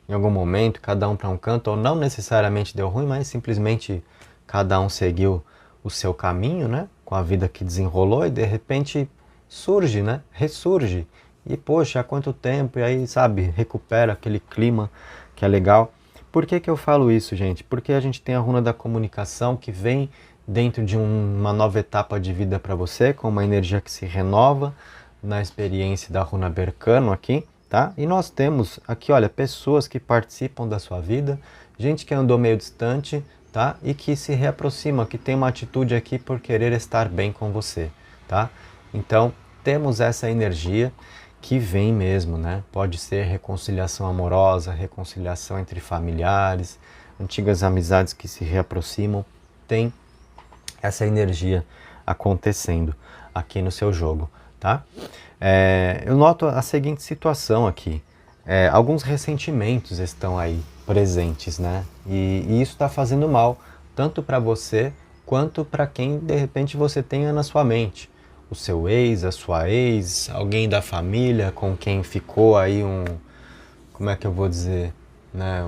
Speaker 1: em algum momento, cada um para um canto, ou não necessariamente deu ruim, mas simplesmente cada um seguiu o seu caminho, né? Com a vida que desenrolou e de repente surge, né? Ressurge. E poxa, há quanto tempo? E aí, sabe, recupera aquele clima que é legal. Por que que eu falo isso, gente? Porque a gente tem a runa da comunicação que vem dentro de uma nova etapa de vida para você, com uma energia que se renova na experiência da runa Bercano aqui, tá? E nós temos aqui, olha, pessoas que participam da sua vida, gente que andou meio distante, tá? E que se reaproxima, que tem uma atitude aqui por querer estar bem com você, tá? Então, temos essa energia que vem mesmo, né? Pode ser reconciliação amorosa, reconciliação entre familiares, antigas amizades que se reaproximam, tem essa energia acontecendo aqui no seu jogo, tá? Eu noto a seguinte situação aqui, alguns ressentimentos estão aí presentes, né? E isso está fazendo mal, tanto para você, quanto para quem de repente você tenha na sua mente. O seu ex, a sua ex, alguém da família com quem ficou aí como é que eu vou dizer, né?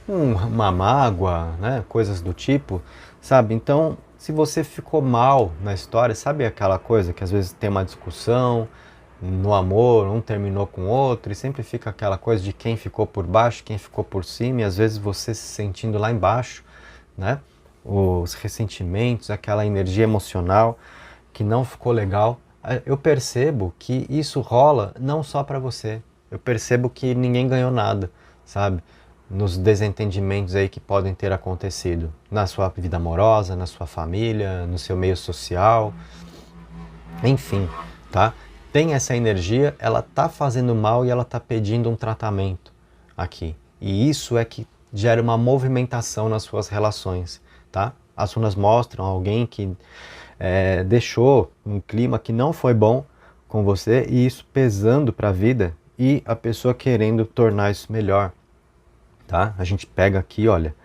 Speaker 1: Uma mágoa, né? Coisas do tipo, sabe? Então, se você ficou mal na história, sabe aquela coisa que às vezes tem uma discussão no amor, um terminou com o outro, e sempre fica aquela coisa de quem ficou por baixo, quem ficou por cima, e às vezes você se sentindo lá embaixo, né? Os ressentimentos, aquela energia emocional que não ficou legal. Eu percebo que isso rola não só para você. Eu percebo que ninguém ganhou nada, sabe? Nos desentendimentos aí que podem ter acontecido na sua vida amorosa, na sua família, no seu meio social, enfim, tá? Tem essa energia, ela tá fazendo mal e ela tá pedindo um tratamento aqui. E isso é que gera uma movimentação nas suas relações, tá? As runas mostram alguém que deixou um clima que não foi bom com você e isso pesando para a vida e a pessoa querendo tornar isso melhor, tá? A gente pega aqui, olha,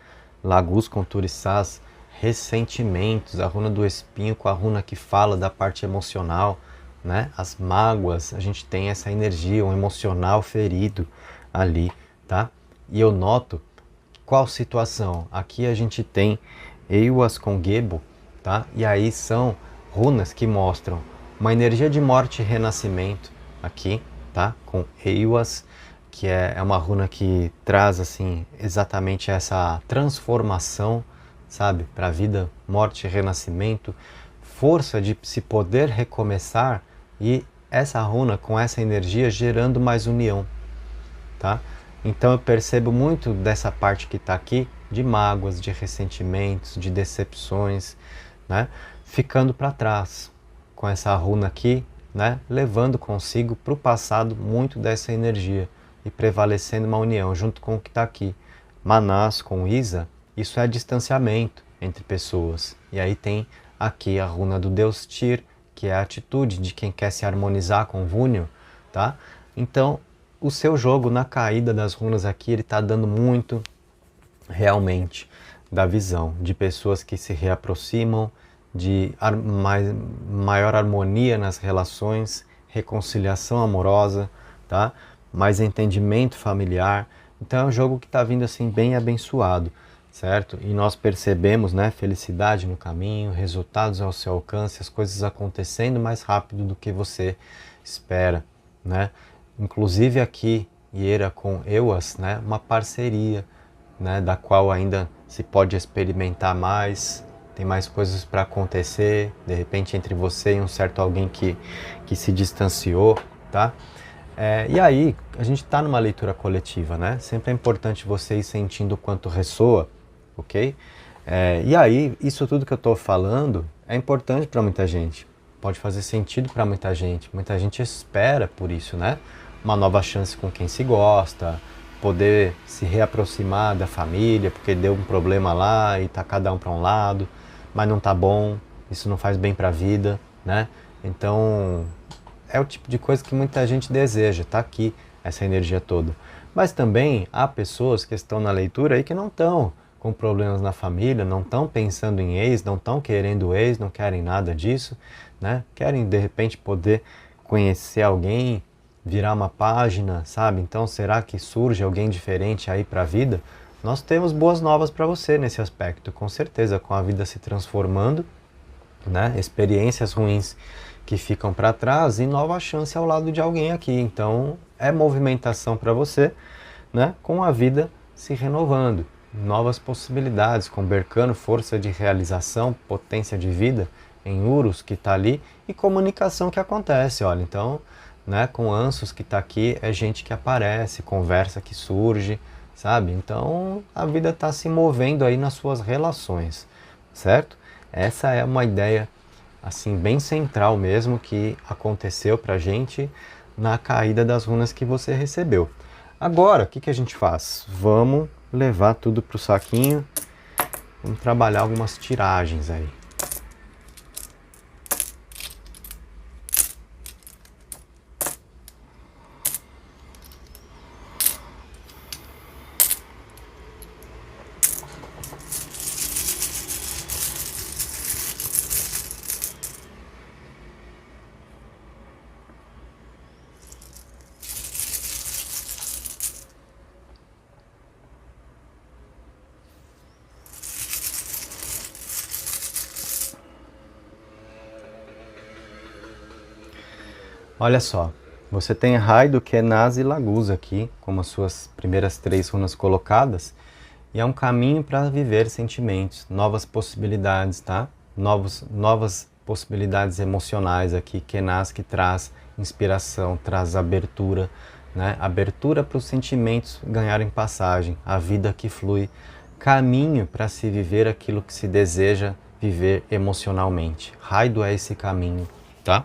Speaker 1: Lagus com Turiçás, ressentimentos, a runa do espinho com a runa que fala da parte emocional, né? As mágoas, a gente tem essa energia, um emocional ferido ali, tá? E eu noto qual situação? Aqui a gente tem Eiwas com Gebo, tá? E aí são runas que mostram uma energia de morte e renascimento aqui, tá? Com Eiwas, que é uma runa que traz assim exatamente essa transformação, sabe, para a vida, morte e renascimento, força de se poder recomeçar e essa runa com essa energia gerando mais união, tá? Então eu percebo muito dessa parte que está aqui de mágoas, de ressentimentos, de decepções, né, ficando para trás com essa runa aqui, né, levando consigo para o passado muito dessa energia e prevalecendo uma união junto com o que está aqui. Manás com Isa, isso é distanciamento entre pessoas. E aí tem aqui a runa do Deus Tyr, que é a atitude de quem quer se harmonizar com Vunio, tá? Então, o seu jogo na caída das runas aqui, ele está dando muito realmente da visão de pessoas que se reaproximam, de maior harmonia nas relações, reconciliação amorosa, tá? Mais entendimento familiar. Então é um jogo que está vindo assim bem abençoado, certo? E nós percebemos, né, felicidade no caminho, resultados ao seu alcance, as coisas acontecendo mais rápido do que você espera, né? Inclusive aqui, Iera com Euas, né, uma parceria, né, da qual ainda se pode experimentar mais, tem mais coisas para acontecer, de repente entre você e um certo alguém que se distanciou, tá? E aí, a gente está numa leitura coletiva, né? Sempre é importante você ir sentindo o quanto ressoa, ok? E aí, isso tudo que eu estou falando é importante para muita gente, pode fazer sentido para muita gente espera por isso, né? Uma nova chance com quem se gosta, poder se reaproximar da família, porque deu um problema lá e tá cada um para um lado, mas não tá bom, isso não faz bem para a vida, né? Então, é o tipo de coisa que muita gente deseja, tá aqui essa energia toda. Mas também há pessoas que estão na leitura aí que não estão com problemas na família, não estão pensando em ex, não estão querendo ex, não querem nada disso, né? Querem de repente poder conhecer alguém, virar uma página, sabe? Então será que surge alguém diferente aí para a vida? Nós temos boas novas para você nesse aspecto, com certeza, com a vida se transformando, né? Experiências ruins que ficam para trás e nova chance ao lado de alguém aqui. Então é movimentação para você, né? Com a vida se renovando, novas possibilidades, com Berkano, força de realização, potência de vida, em Urus que está ali e comunicação que acontece, olha, então, né, com Ansos que está aqui, é gente que aparece, conversa que surge, sabe? Então a vida está se movendo aí nas suas relações, certo? Essa é uma ideia assim bem central mesmo que aconteceu pra gente na caída das runas que você recebeu. Agora, o que a gente faz? Vamos levar tudo pro saquinho, vamos trabalhar algumas tiragens aí. Olha só, você tem Raido, Kenaz e Lagus aqui, como as suas primeiras 3 runas colocadas, e é um caminho para viver sentimentos, novas possibilidades, tá? Novas possibilidades emocionais aqui, Kenaz que traz inspiração, traz abertura, né? Abertura para os sentimentos ganharem passagem, a vida que flui, caminho para se viver aquilo que se deseja viver emocionalmente. Raido é esse caminho, tá?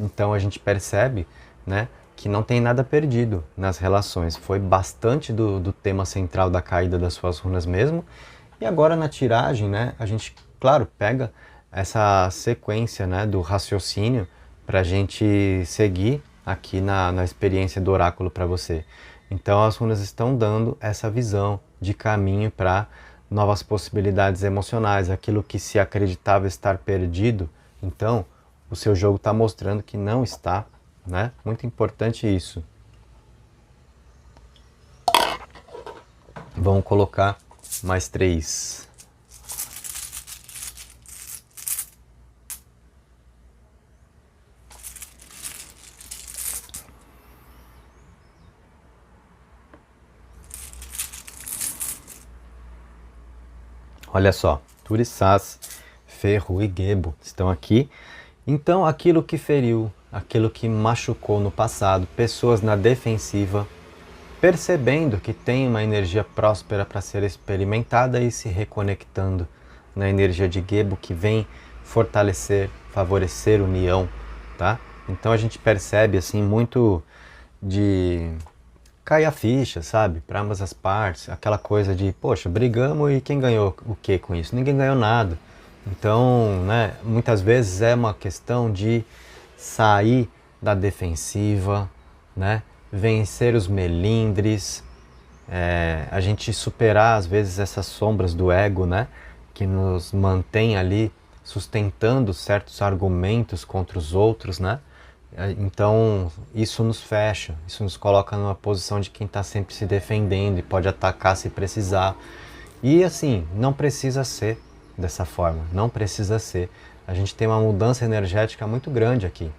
Speaker 1: Então a gente percebe, né, que não tem nada perdido nas relações. Foi bastante do tema central da caída das suas runas mesmo. E agora na tiragem, né, a gente claro, pega essa sequência, né, do raciocínio para a gente seguir aqui na experiência do oráculo para você. Então as runas estão dando essa visão de caminho para novas possibilidades emocionais, aquilo que se acreditava estar perdido. Então o seu jogo está mostrando que não está, né? Muito importante isso. Vamos colocar mais 3. Olha só, Turiçás, Ferro e Gebo estão aqui. Então, aquilo que feriu, aquilo que machucou no passado, pessoas na defensiva, percebendo que tem uma energia próspera para ser experimentada e se reconectando na energia de Gebo, que vem fortalecer, favorecer união, tá? Então a gente percebe assim muito de cair a ficha, sabe? Para ambas as partes, aquela coisa de, poxa, brigamos e quem ganhou o que com isso? Ninguém ganhou nada. Então, né, muitas vezes é uma questão de sair da defensiva, né? Vencer os melindres, a gente superar às vezes essas sombras do ego, né? Que nos mantém ali sustentando certos argumentos contra os outros, né? Então isso nos fecha, isso nos coloca numa posição de quem está sempre se defendendo e pode atacar se precisar. E assim, não precisa ser dessa forma, não precisa ser. A gente tem uma mudança energética muito grande aqui,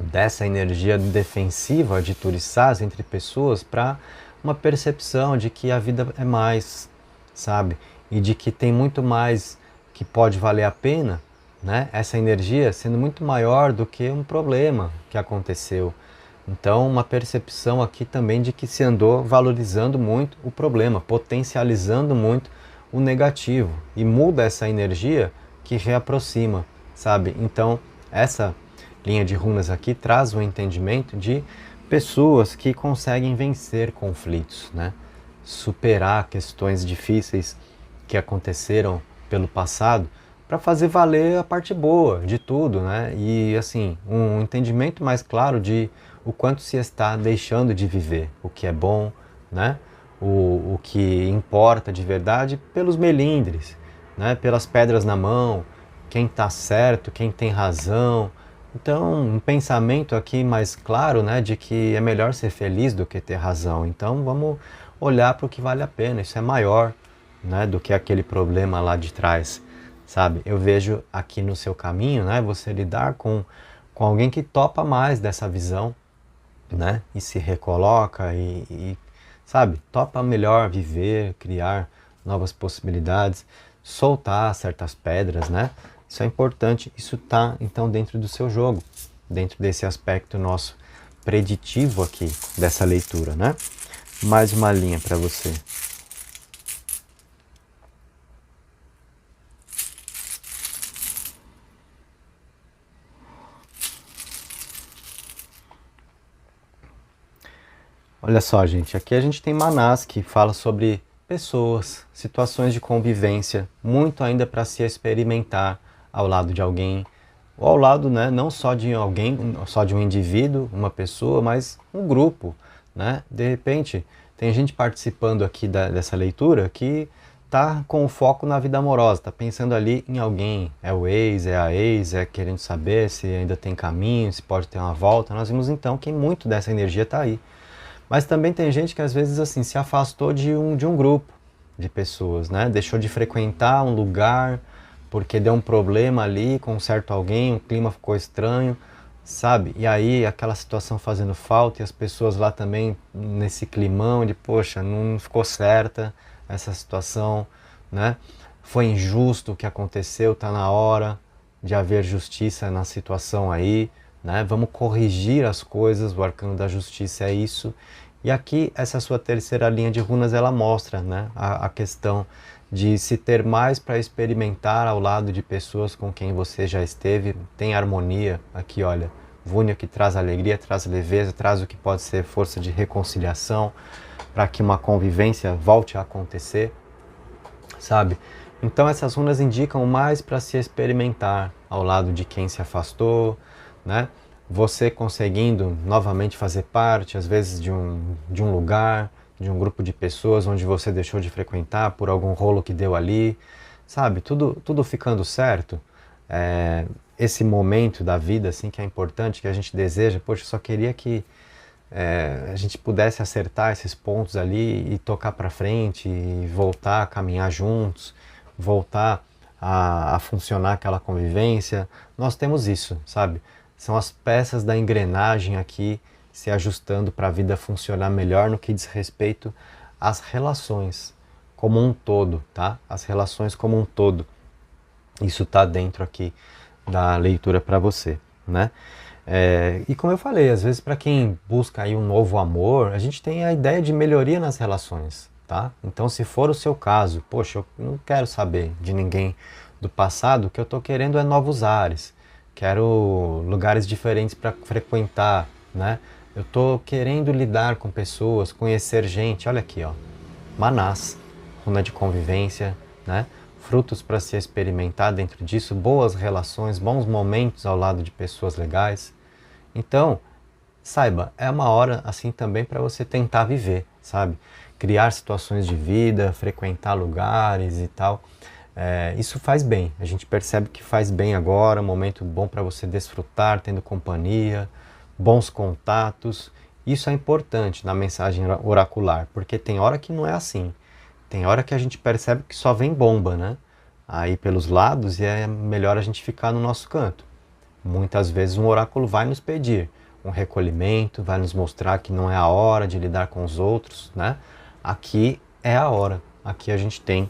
Speaker 1: dessa energia defensiva de Turiçás entre pessoas para uma percepção de que a vida é mais, sabe? E de que tem muito mais que pode valer a pena, né? Essa energia sendo muito maior do que um problema que aconteceu. Então, uma percepção aqui também de que se andou valorizando muito o problema, potencializando muito o negativo e muda essa energia que reaproxima, sabe? Então, essa linha de runas aqui traz o entendimento de pessoas que conseguem vencer conflitos, né? Superar questões difíceis que aconteceram pelo passado para fazer valer a parte boa de tudo, né? E assim, um entendimento mais claro de o quanto se está deixando de viver, o que é bom, né? O que importa de verdade pelos melindres, né? Pelas pedras na mão, quem está certo, quem tem razão. Então, um pensamento aqui mais claro, né, de que é melhor ser feliz do que ter razão. Então, vamos olhar para o que vale a pena. Isso é maior, né, do que aquele problema lá de trás, sabe? Eu vejo aqui no seu caminho, né, você lidar com alguém que topa mais dessa visão, né, e se recoloca e sabe, topa melhor viver, criar novas possibilidades, soltar certas pedras, né? Isso é importante, isso está então dentro do seu jogo, dentro desse aspecto nosso preditivo aqui dessa leitura, né? Mais uma linha para você. Olha só, gente, aqui a gente tem Manás que fala sobre pessoas, situações de convivência, muito ainda para se experimentar ao lado de alguém, ou ao lado, né, não só de alguém, só de um indivíduo, uma pessoa, mas um grupo, né? De repente, tem gente participando aqui dessa leitura que tá com o foco na vida amorosa, tá pensando ali em alguém, é o ex, é a ex, é querendo saber se ainda tem caminho, se pode ter uma volta. Nós vimos então que muito dessa energia está aí. Mas também tem gente que às vezes assim se afastou de um grupo de pessoas, né? Deixou de frequentar um lugar porque deu um problema ali com um certo alguém, o clima ficou estranho, sabe? E aí aquela situação fazendo falta e as pessoas lá também nesse climão de, poxa, não ficou certa essa situação, né? Foi injusto o que aconteceu, tá na hora de haver justiça na situação aí, né? Vamos corrigir as coisas, o arcano da justiça é isso. E aqui, essa sua terceira linha de runas, ela mostra, né, a questão de se ter mais para experimentar ao lado de pessoas com quem você já esteve, tem harmonia. Aqui, olha, Vúnia que traz alegria, traz leveza, traz o que pode ser força de reconciliação, para que uma convivência volte a acontecer, sabe? Então essas runas indicam mais para se experimentar ao lado de quem se afastou, né? Você conseguindo novamente fazer parte, às vezes, de um lugar, de um grupo de pessoas onde você deixou de frequentar por algum rolo que deu ali, sabe? Tudo ficando certo. Esse momento da vida assim que é importante, que a gente deseja, poxa, eu só queria que a gente pudesse acertar esses pontos ali e tocar para frente e voltar a caminhar juntos, voltar a funcionar aquela convivência. Nós temos isso, sabe? São as peças da engrenagem aqui se ajustando para a vida funcionar melhor no que diz respeito às relações como um todo, tá? As relações como um todo. Isso está dentro aqui da leitura para você, né? E como eu falei, às vezes para quem busca aí um novo amor, a gente tem a ideia de melhoria nas relações, tá? Então se for o seu caso, poxa, eu não quero saber de ninguém do passado, o que eu tô querendo é novos ares, quero lugares diferentes para frequentar, né? Eu tô querendo lidar com pessoas, conhecer gente, olha aqui, ó, Manás, runa de convivência, né? Frutos para se experimentar dentro disso, boas relações, bons momentos ao lado de pessoas legais. Então, saiba, é uma hora assim também para você tentar viver, sabe? Criar situações de vida, frequentar lugares e tal. Isso faz bem, a gente percebe que faz bem agora, um momento bom para você desfrutar, tendo companhia, bons contatos. Isso é importante na mensagem oracular, porque tem hora que não é assim. Tem hora que a gente percebe que só vem bomba, né? Aí pelos lados, e é melhor a gente ficar no nosso canto. Muitas vezes um oráculo vai nos pedir um recolhimento, vai nos mostrar que não é a hora de lidar com os outros, né? Aqui é a hora. Aqui a gente tem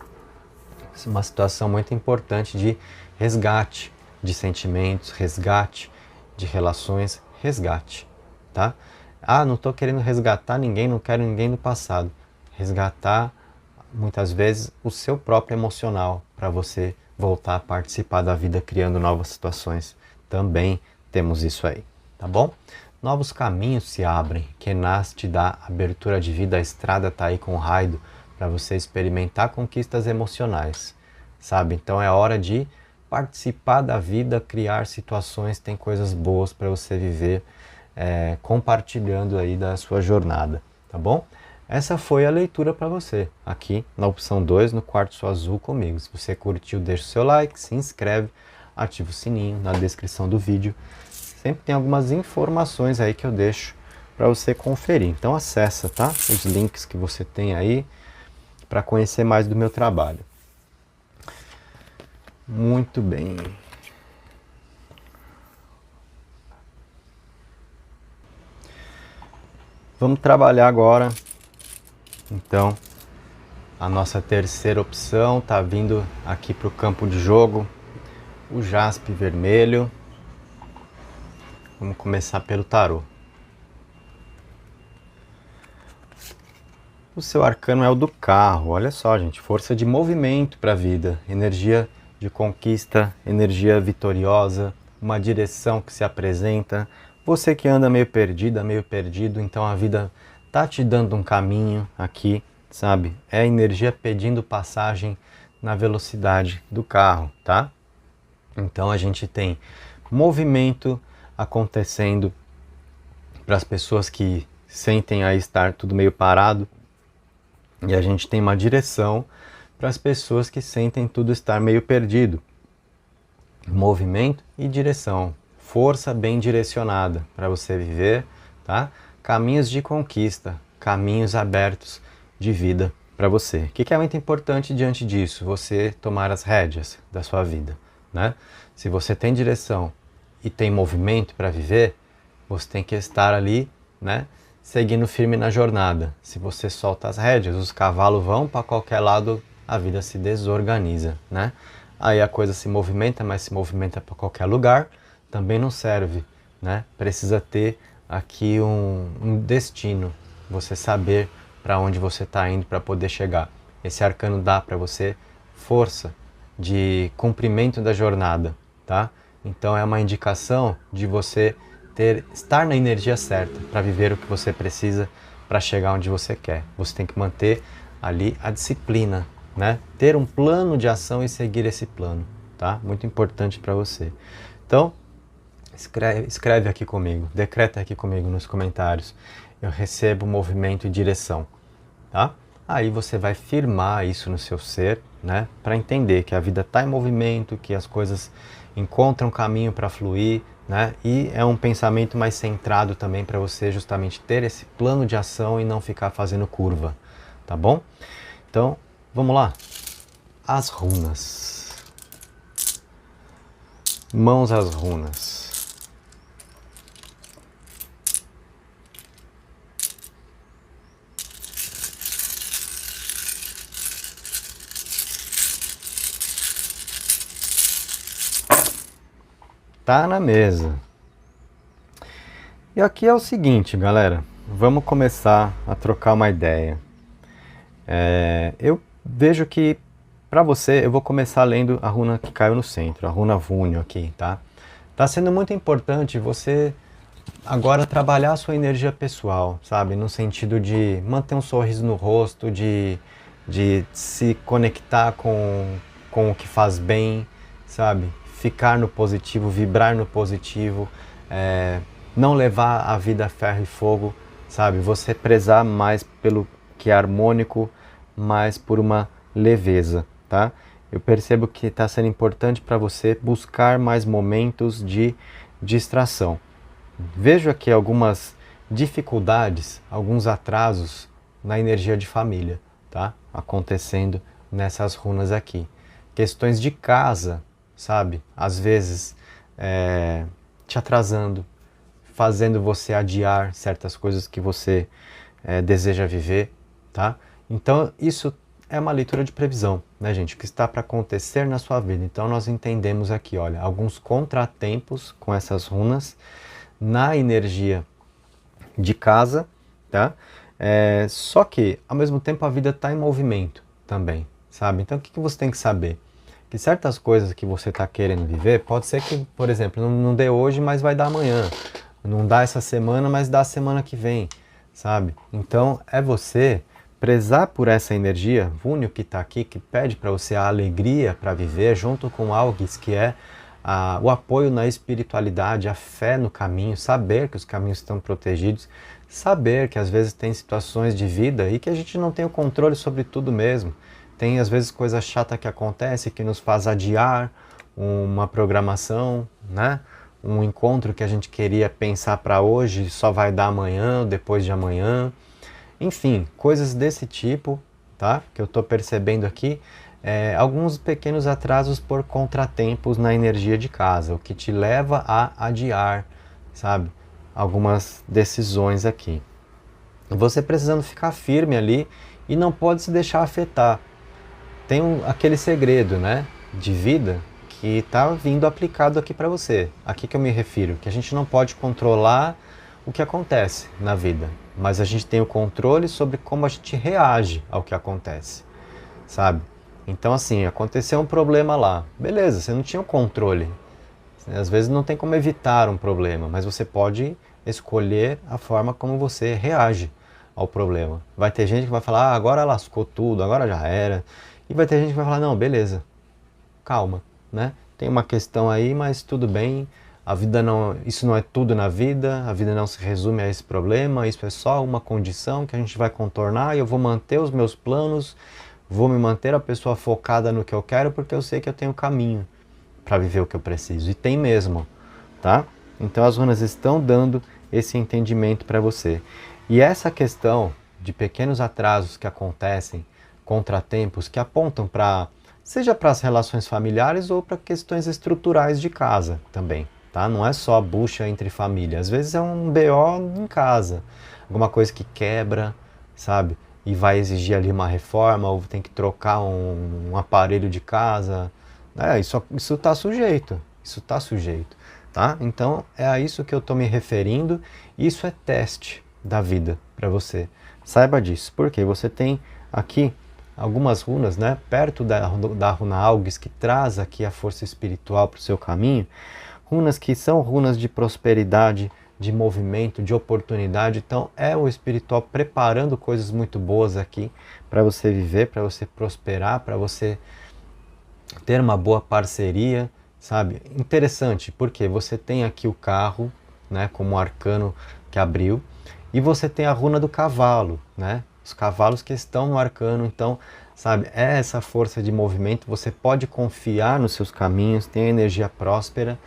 Speaker 1: uma situação muito importante de resgate de sentimentos, resgate de relações, resgate, tá? Ah, não estou querendo resgatar ninguém, não quero ninguém do passado. Resgatar muitas vezes o seu próprio emocional para você voltar a participar da vida criando novas situações. Também temos isso aí, tá bom? Novos caminhos se abrem, Kenaz te dá abertura de vida, a estrada tá aí com o Raido para você experimentar conquistas emocionais, sabe? Então é hora de participar da vida, criar situações, tem coisas boas para você viver, compartilhando aí da sua jornada, tá bom? Essa foi a leitura para você, aqui na opção 2, no Quartzo Azul comigo. Se você curtiu, deixa o seu like, se inscreve, ativa o sininho na descrição do vídeo. Sempre tem algumas informações aí que eu deixo para você conferir. Então acessa, tá? Os links que você tem aí para conhecer mais do meu trabalho. Muito bem. Vamos trabalhar agora. Então, a nossa terceira opção está vindo aqui para o campo de jogo, o jaspe vermelho. Vamos começar pelo tarô. O seu arcano é o do carro. Olha só, gente, força de movimento para a vida, energia de conquista, energia vitoriosa, uma direção que se apresenta. Você que anda meio perdida, meio perdido, então a vida tá te dando um caminho aqui, sabe? É a energia pedindo passagem na velocidade do carro, tá? Então a gente tem movimento acontecendo para as pessoas que sentem aí estar tudo meio parado, e a gente tem uma direção para as pessoas que sentem tudo estar meio perdido. Movimento e direção, força bem direcionada para você viver, tá? Caminhos de conquista, caminhos abertos de vida para você. O que é muito importante diante disso? Você tomar as rédeas da sua vida, né? Se você tem direção e tem movimento para viver, você tem que estar ali, né? Seguindo firme na jornada. Se você solta as rédeas, os cavalos vão para qualquer lado, a vida se desorganiza, né? Aí a coisa se movimenta, mas se movimenta para qualquer lugar, também não serve, né? Precisa ter aqui um destino, você saber para onde você está indo para poder chegar. Esse arcano dá para você força de cumprimento da jornada, tá? Então é uma indicação de você estar na energia certa para viver o que você precisa para chegar onde você quer. Você tem que manter ali a disciplina, né? Ter um plano de ação e seguir esse plano, tá? Muito importante para você. Então, escreve aqui comigo, decreta aqui comigo nos comentários. Eu recebo movimento e direção, tá? Aí você vai firmar isso no seu ser, né? Para entender que a vida está em movimento, que as coisas encontram caminho para fluir, né? E é um pensamento mais centrado também para você justamente ter esse plano de ação e não ficar fazendo curva, tá bom? Então, vamos lá. As runas. Mãos às runas. Tá na mesa. E aqui é o seguinte, galera. Vamos começar a trocar uma ideia. Eu vejo que, para você, eu vou começar lendo a runa que caiu no centro, a runa Vunio aqui, tá? Tá sendo muito importante você agora trabalhar a sua energia pessoal, sabe? No sentido de manter um sorriso no rosto, de se conectar com o que faz bem, sabe? Ficar no positivo, vibrar no positivo, não levar a vida a ferro e fogo, sabe? Você prezar mais pelo que é harmônico, mais por uma leveza, tá? Eu percebo que está sendo importante para você buscar mais momentos de distração. Vejo aqui algumas dificuldades, alguns atrasos na energia de família, tá? Acontecendo nessas runas aqui. Questões de casa, sabe? Às vezes te atrasando, fazendo você adiar certas coisas que você deseja viver, tá? Então isso é uma leitura de previsão, né, gente? O que está para acontecer na sua vida. Então nós entendemos aqui, olha, alguns contratempos com essas runas na energia de casa, tá? Só que, ao mesmo tempo, a vida está em movimento também, sabe? Então, o que você tem que saber? Que certas coisas que você está querendo viver, pode ser que, por exemplo, não dê hoje, mas vai dar amanhã. Não dá essa semana, mas dá a semana que vem, sabe? Então, é você prezar por essa energia, Vunio que está aqui, que pede para você a alegria para viver, junto com Algis, que é o apoio na espiritualidade, a fé no caminho, saber que os caminhos estão protegidos, saber que às vezes tem situações de vida e que a gente não tem o controle sobre tudo mesmo. Tem às vezes coisa chata que acontece que nos faz adiar uma programação, né? Um encontro que a gente queria pensar para hoje só vai dar amanhã, depois de amanhã. Enfim, coisas desse tipo, tá? Que eu estou percebendo aqui. Alguns pequenos atrasos por contratempos na energia de casa, o que te leva a adiar, sabe? Algumas decisões aqui. Você precisando ficar firme ali e não pode se deixar afetar. Tem aquele segredo, né, de vida que está vindo aplicado aqui para você. Aqui que eu me refiro, que a gente não pode controlar o que acontece na vida, mas a gente tem o controle sobre como a gente reage ao que acontece, sabe? Então assim, aconteceu um problema lá, beleza, você não tinha o controle. Às vezes não tem como evitar um problema, mas você pode escolher a forma como você reage ao problema. Vai ter gente que vai falar, agora lascou tudo, agora já era. E vai ter gente que vai falar, não, beleza, calma, né? Tem uma questão aí, mas tudo bem. A vida não, isso não é tudo na vida, a vida não se resume a esse problema, isso é só uma condição que a gente vai contornar e eu vou manter os meus planos, vou me manter a pessoa focada no que eu quero porque eu sei que eu tenho caminho para viver o que eu preciso. E tem mesmo, tá? Então as runas estão dando esse entendimento para você. E essa questão de pequenos atrasos que acontecem, contratempos que apontam para, seja para as relações familiares ou para questões estruturais de casa também, tá? Não é só a bucha entre família, às vezes é um BO em casa, alguma coisa que quebra, sabe? E vai exigir ali uma reforma, ou tem que trocar um aparelho de casa. Isso está sujeito, tá? Então é a isso que eu estou me referindo, isso é teste da vida para você. Saiba disso, porque você tem aqui algumas runas, né, perto da runa Algis, que traz aqui a força espiritual para o seu caminho, runas que são runas de prosperidade, de movimento, de oportunidade. Então é o espiritual preparando coisas muito boas aqui para você viver, para você prosperar, para você ter uma boa parceria, sabe? Interessante, porque você tem aqui o carro, né, como um arcano que abriu, e você tem a runa do cavalo, né? Os cavalos que estão no arcano, então, sabe, é essa força de movimento, você pode confiar nos seus caminhos, tem a energia próspera,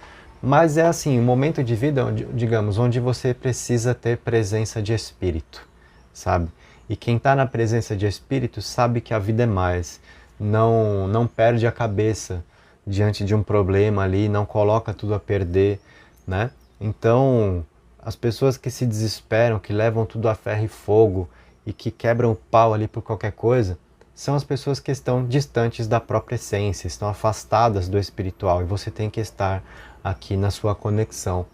Speaker 1: mas é assim, um momento de vida, digamos, onde você precisa ter presença de espírito, sabe? E quem está na presença de espírito sabe que a vida é mais, não perde a cabeça diante de um problema ali, não coloca tudo a perder, né? Então, as pessoas que se desesperam, que levam tudo a ferro e fogo e que quebram o pau ali por qualquer coisa, são as pessoas que estão distantes da própria essência, estão afastadas do espiritual, e você tem que estar aqui na sua conexão,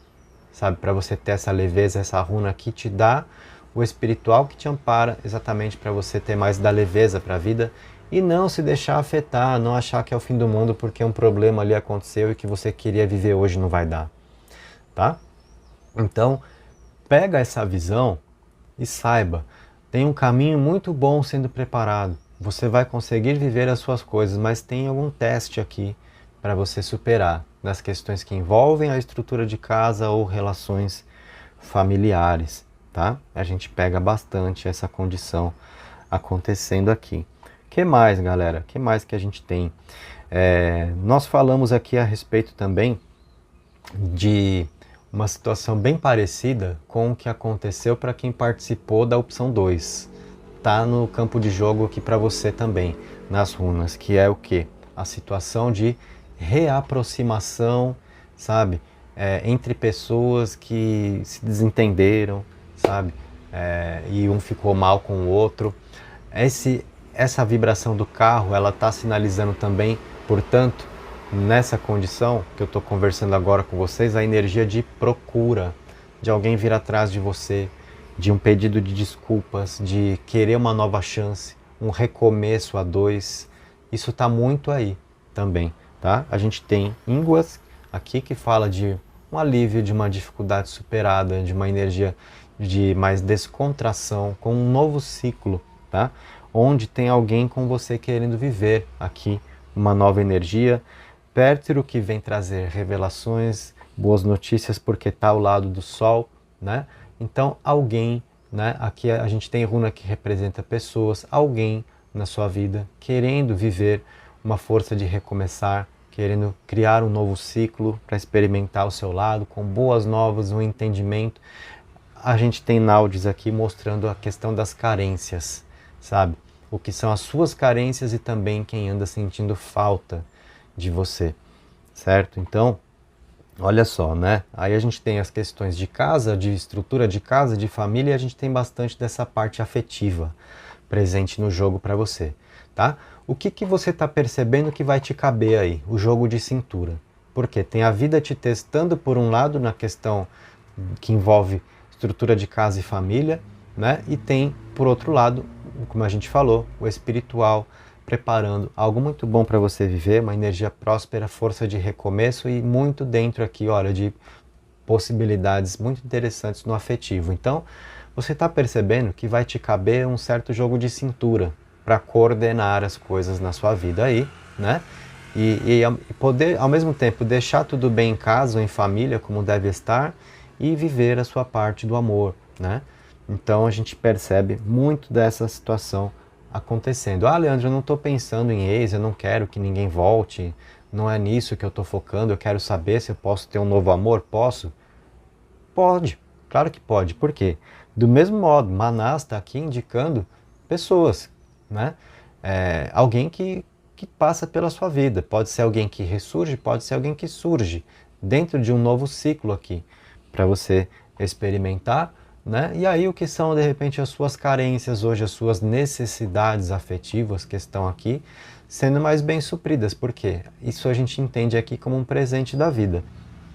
Speaker 1: sabe? Para você ter essa leveza, essa runa aqui te dá o espiritual que te ampara exatamente para você ter mais da leveza para a vida e não se deixar afetar, não achar que é o fim do mundo porque um problema ali aconteceu e que você queria viver hoje não vai dar, tá? Então, pega essa visão e saiba, tem um caminho muito bom sendo preparado. Você vai conseguir viver as suas coisas, mas tem algum teste aqui para você superar nas questões que envolvem a estrutura de casa ou relações familiares, tá? A gente pega bastante essa condição acontecendo aqui. Que mais, galera? Que mais que a gente tem? Nós falamos aqui a respeito também de uma situação bem parecida com o que aconteceu para quem participou da opção 2. Tá no campo de jogo aqui para você também, nas runas, que é o que? A situação de reaproximação, sabe? Entre pessoas que se desentenderam, sabe? E um ficou mal com o outro. Essa vibração do carro, ela está sinalizando também, portanto, nessa condição que eu estou conversando agora com vocês, a energia de procura, de alguém vir atrás de você, de um pedido de desculpas, de querer uma nova chance, um recomeço a dois. Isso está muito aí também, tá? A gente tem ínguas aqui que fala de um alívio, de uma dificuldade superada, de uma energia de mais descontração, com um novo ciclo, tá? Onde tem alguém com você querendo viver aqui uma nova energia. Pértero que vem trazer revelações, boas notícias porque está ao lado do sol, né? Então alguém, né? Aqui a gente tem runa que representa pessoas, alguém na sua vida querendo viver uma força de recomeçar, querendo criar um novo ciclo para experimentar ao seu lado, com boas novas, um entendimento. A gente tem náudios aqui mostrando a questão das carências, sabe? O que são as suas carências e também quem anda sentindo falta de você, certo? Então, olha só, né? Aí a gente tem as questões de casa, de estrutura de casa, de família, e a gente tem bastante dessa parte afetiva presente no jogo para você, tá? O que você está percebendo que vai te caber aí? O jogo de cintura. Porque tem a vida te testando por um lado na questão que envolve estrutura de casa e família, né? E tem, por outro lado, como a gente falou, o espiritual preparando algo muito bom para você viver, uma energia próspera, força de recomeço e muito dentro aqui, olha, de possibilidades muito interessantes no afetivo. Então, você está percebendo que vai te caber um certo jogo de cintura para coordenar as coisas na sua vida aí, né? E poder, ao mesmo tempo, deixar tudo bem em casa ou em família, como deve estar, e viver a sua parte do amor, né? Então a gente percebe muito dessa situação acontecendo. Ah, Leandro, eu não estou pensando em ex, eu não quero que ninguém volte, não é nisso que eu estou focando, eu quero saber se eu posso ter um novo amor. Posso? Pode, claro que pode. Por quê? Do mesmo modo, Manás está aqui indicando pessoas, né? Alguém que passa pela sua vida. Pode ser alguém que ressurge, pode ser alguém que surge dentro de um novo ciclo aqui, para você experimentar, né? E aí o que são de repente as suas carências hoje, as suas necessidades afetivas que estão aqui, sendo mais bem supridas, porque isso a gente entende aqui como um presente da vida.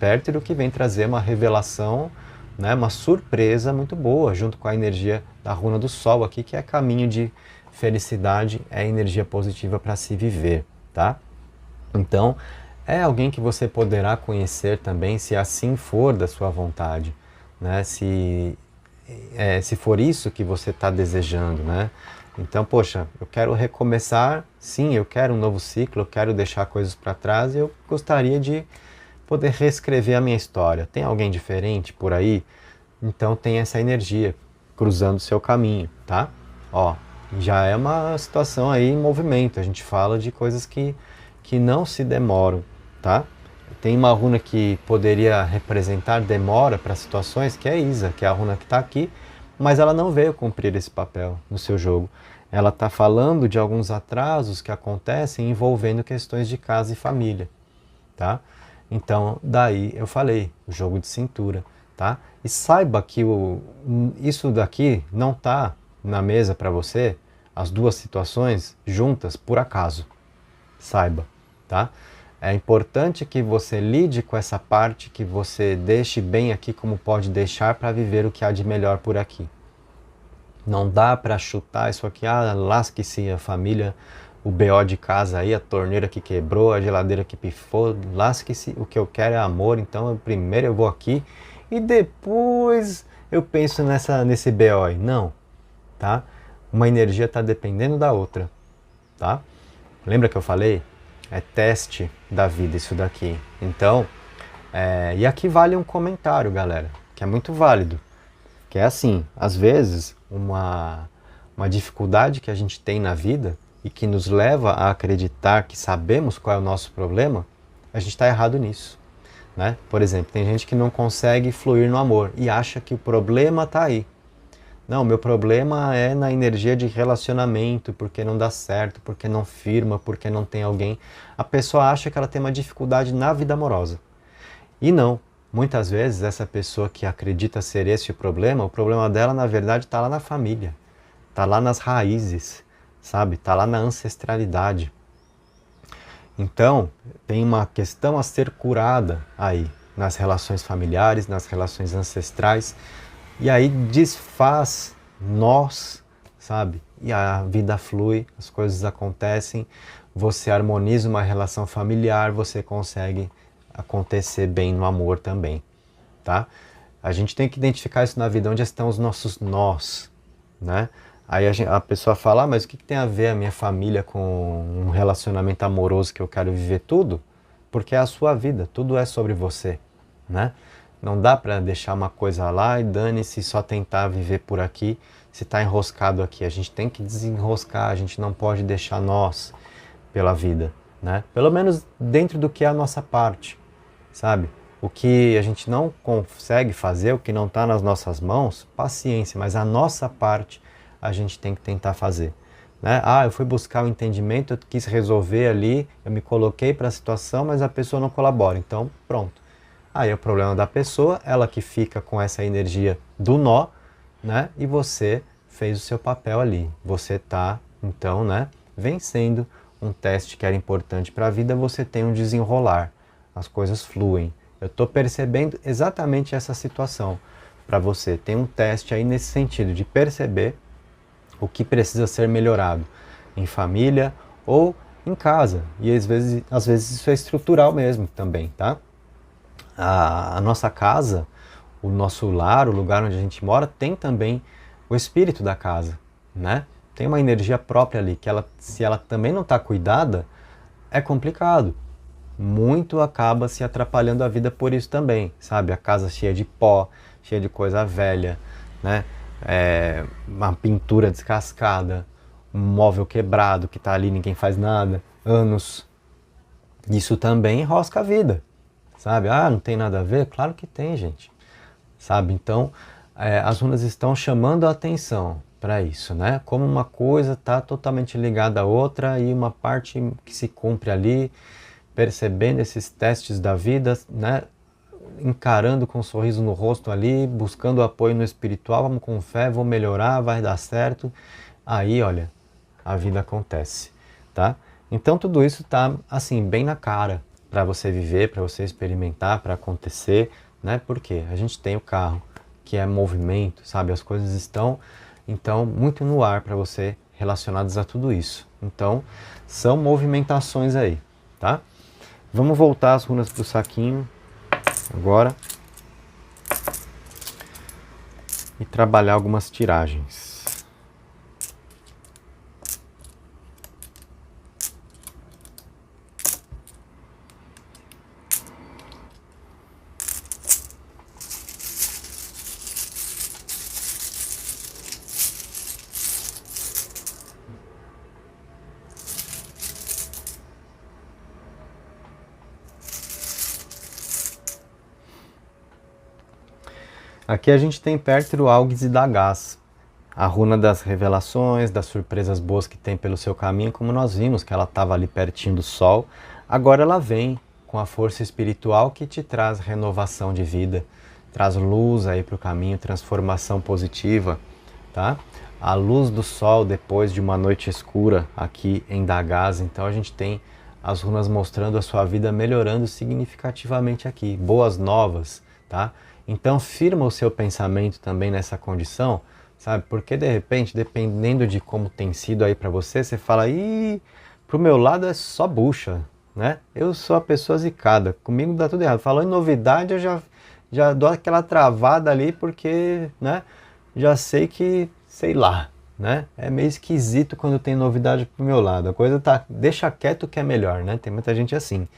Speaker 1: Pértero que vem trazer uma revelação, né? Uma surpresa muito boa, junto com a energia da runa do sol aqui, que é caminho de felicidade, é energia positiva para se viver, tá? Então, é alguém que você poderá conhecer também, se assim for da sua vontade, né? Se for isso que você está desejando, né? Então, poxa, eu quero recomeçar, sim, eu quero um novo ciclo, eu quero deixar coisas para trás e eu gostaria de poder reescrever a minha história. Tem alguém diferente por aí? Então tem essa energia cruzando o seu caminho, tá? Ó, já é uma situação aí em movimento, a gente fala de coisas que não se demoram, tá? Tem uma runa que poderia representar demora para situações, que é Isa, que é a runa que está aqui, mas ela não veio cumprir esse papel no seu jogo. Ela está falando de alguns atrasos que acontecem envolvendo questões de casa e família, tá? Então, daí eu falei, o jogo de cintura, tá? E saiba que isso daqui não está na mesa para você, as duas situações juntas, por acaso. Saiba, tá? É importante que você lide com essa parte, que você deixe bem aqui como pode deixar para viver o que há de melhor por aqui. Não dá para chutar isso aqui, lasque-se a família, o BO de casa aí, a torneira que quebrou, a geladeira que pifou, lasque-se, o que eu quero é amor, então primeiro eu vou aqui e depois eu penso nesse BO aí. Não, tá? Uma energia está dependendo da outra, tá? Lembra que eu falei? É teste da vida isso daqui. Então, e aqui vale um comentário, galera, que é muito válido. Que é assim, às vezes, uma dificuldade que a gente tem na vida e que nos leva a acreditar que sabemos qual é o nosso problema, a gente está errado nisso, né? Por exemplo, tem gente que não consegue fluir no amor e acha que o problema está aí. Não, meu problema é na energia de relacionamento, porque não dá certo, porque não firma, porque não tem alguém. A pessoa acha que ela tem uma dificuldade na vida amorosa. E não. Muitas vezes essa pessoa que acredita ser esse o problema dela na verdade está lá na família, está lá nas raízes, sabe? Está lá na ancestralidade. Então, tem uma questão a ser curada aí, nas relações familiares, nas relações ancestrais, e aí desfaz nós, sabe? E a vida flui, as coisas acontecem, você harmoniza uma relação familiar, você consegue acontecer bem no amor também, tá? A gente tem que identificar isso na vida, onde estão os nossos nós, né? Aí a pessoa fala, mas o que tem a ver a minha família com um relacionamento amoroso que eu quero viver tudo? Porque é a sua vida, tudo é sobre você, né? Não dá para deixar uma coisa lá e dane-se só tentar viver por aqui, se está enroscado aqui. A gente tem que desenroscar, a gente não pode deixar nós pela vida, né? Pelo menos dentro do que é a nossa parte, sabe? O que a gente não consegue fazer, o que não está nas nossas mãos, paciência, mas a nossa parte a gente tem que tentar fazer, né? Eu fui buscar o entendimento, eu quis resolver ali, eu me coloquei para a situação, mas a pessoa não colabora, então pronto. Aí é o problema da pessoa, ela que fica com essa energia do nó, né? E você fez o seu papel ali, você está, então, né, vencendo um teste que era importante para a vida, você tem um desenrolar, as coisas fluem. Eu estou percebendo exatamente essa situação para você. Tem um teste aí nesse sentido, de perceber o que precisa ser melhorado em família ou em casa. E às vezes isso é estrutural mesmo também, tá? A nossa casa, o nosso lar, o lugar onde a gente mora, tem também o espírito da casa, né? Tem uma energia própria ali, que se ela também não está cuidada, é complicado. Muito acaba se atrapalhando a vida por isso também, sabe? A casa cheia de pó, cheia de coisa velha, né? Uma pintura descascada, um móvel quebrado que está ali, ninguém faz nada, anos. Isso também enrosca a vida, sabe? Não tem nada a ver? Claro que tem, gente, sabe? Então, as runas estão chamando a atenção para isso, né? Como uma coisa está totalmente ligada à outra e uma parte que se cumpre ali, percebendo esses testes da vida, né? Encarando com um sorriso no rosto ali, buscando apoio no espiritual, vamos com fé, vou melhorar, vai dar certo. Aí, olha, a vida acontece, tá? Então tudo isso tá assim, bem na cara para você viver, para você experimentar, para acontecer, né? Porque a gente tem o carro, que é movimento, sabe? As coisas estão, então, muito no ar para você relacionadas a tudo isso. Então, são movimentações aí, tá? Vamos voltar as runas para o saquinho agora. e trabalhar algumas tiragens. Aqui a gente tem Pértero, Algis e Dagás, a runa das revelações, das surpresas boas que tem pelo seu caminho, como nós vimos que ela estava ali pertinho do Sol. Agora ela vem com a força espiritual que te traz renovação de vida, traz luz aí para o caminho, transformação positiva, tá? A luz do Sol depois de uma noite escura aqui em Dagás. Então a gente tem as runas mostrando a sua vida melhorando significativamente aqui, boas novas, tá? Então firma o seu pensamento também nessa condição, sabe? Porque de repente, dependendo de como tem sido aí para você, você fala, ih, pro meu lado é só bucha, né? Eu sou a pessoa zicada, comigo dá tudo errado. Falou em novidade, eu já dou aquela travada ali porque, né? Já sei que, sei lá, né? É meio esquisito quando tem novidade pro meu lado. A coisa tá, deixa quieto que é melhor, né? Tem muita gente assim.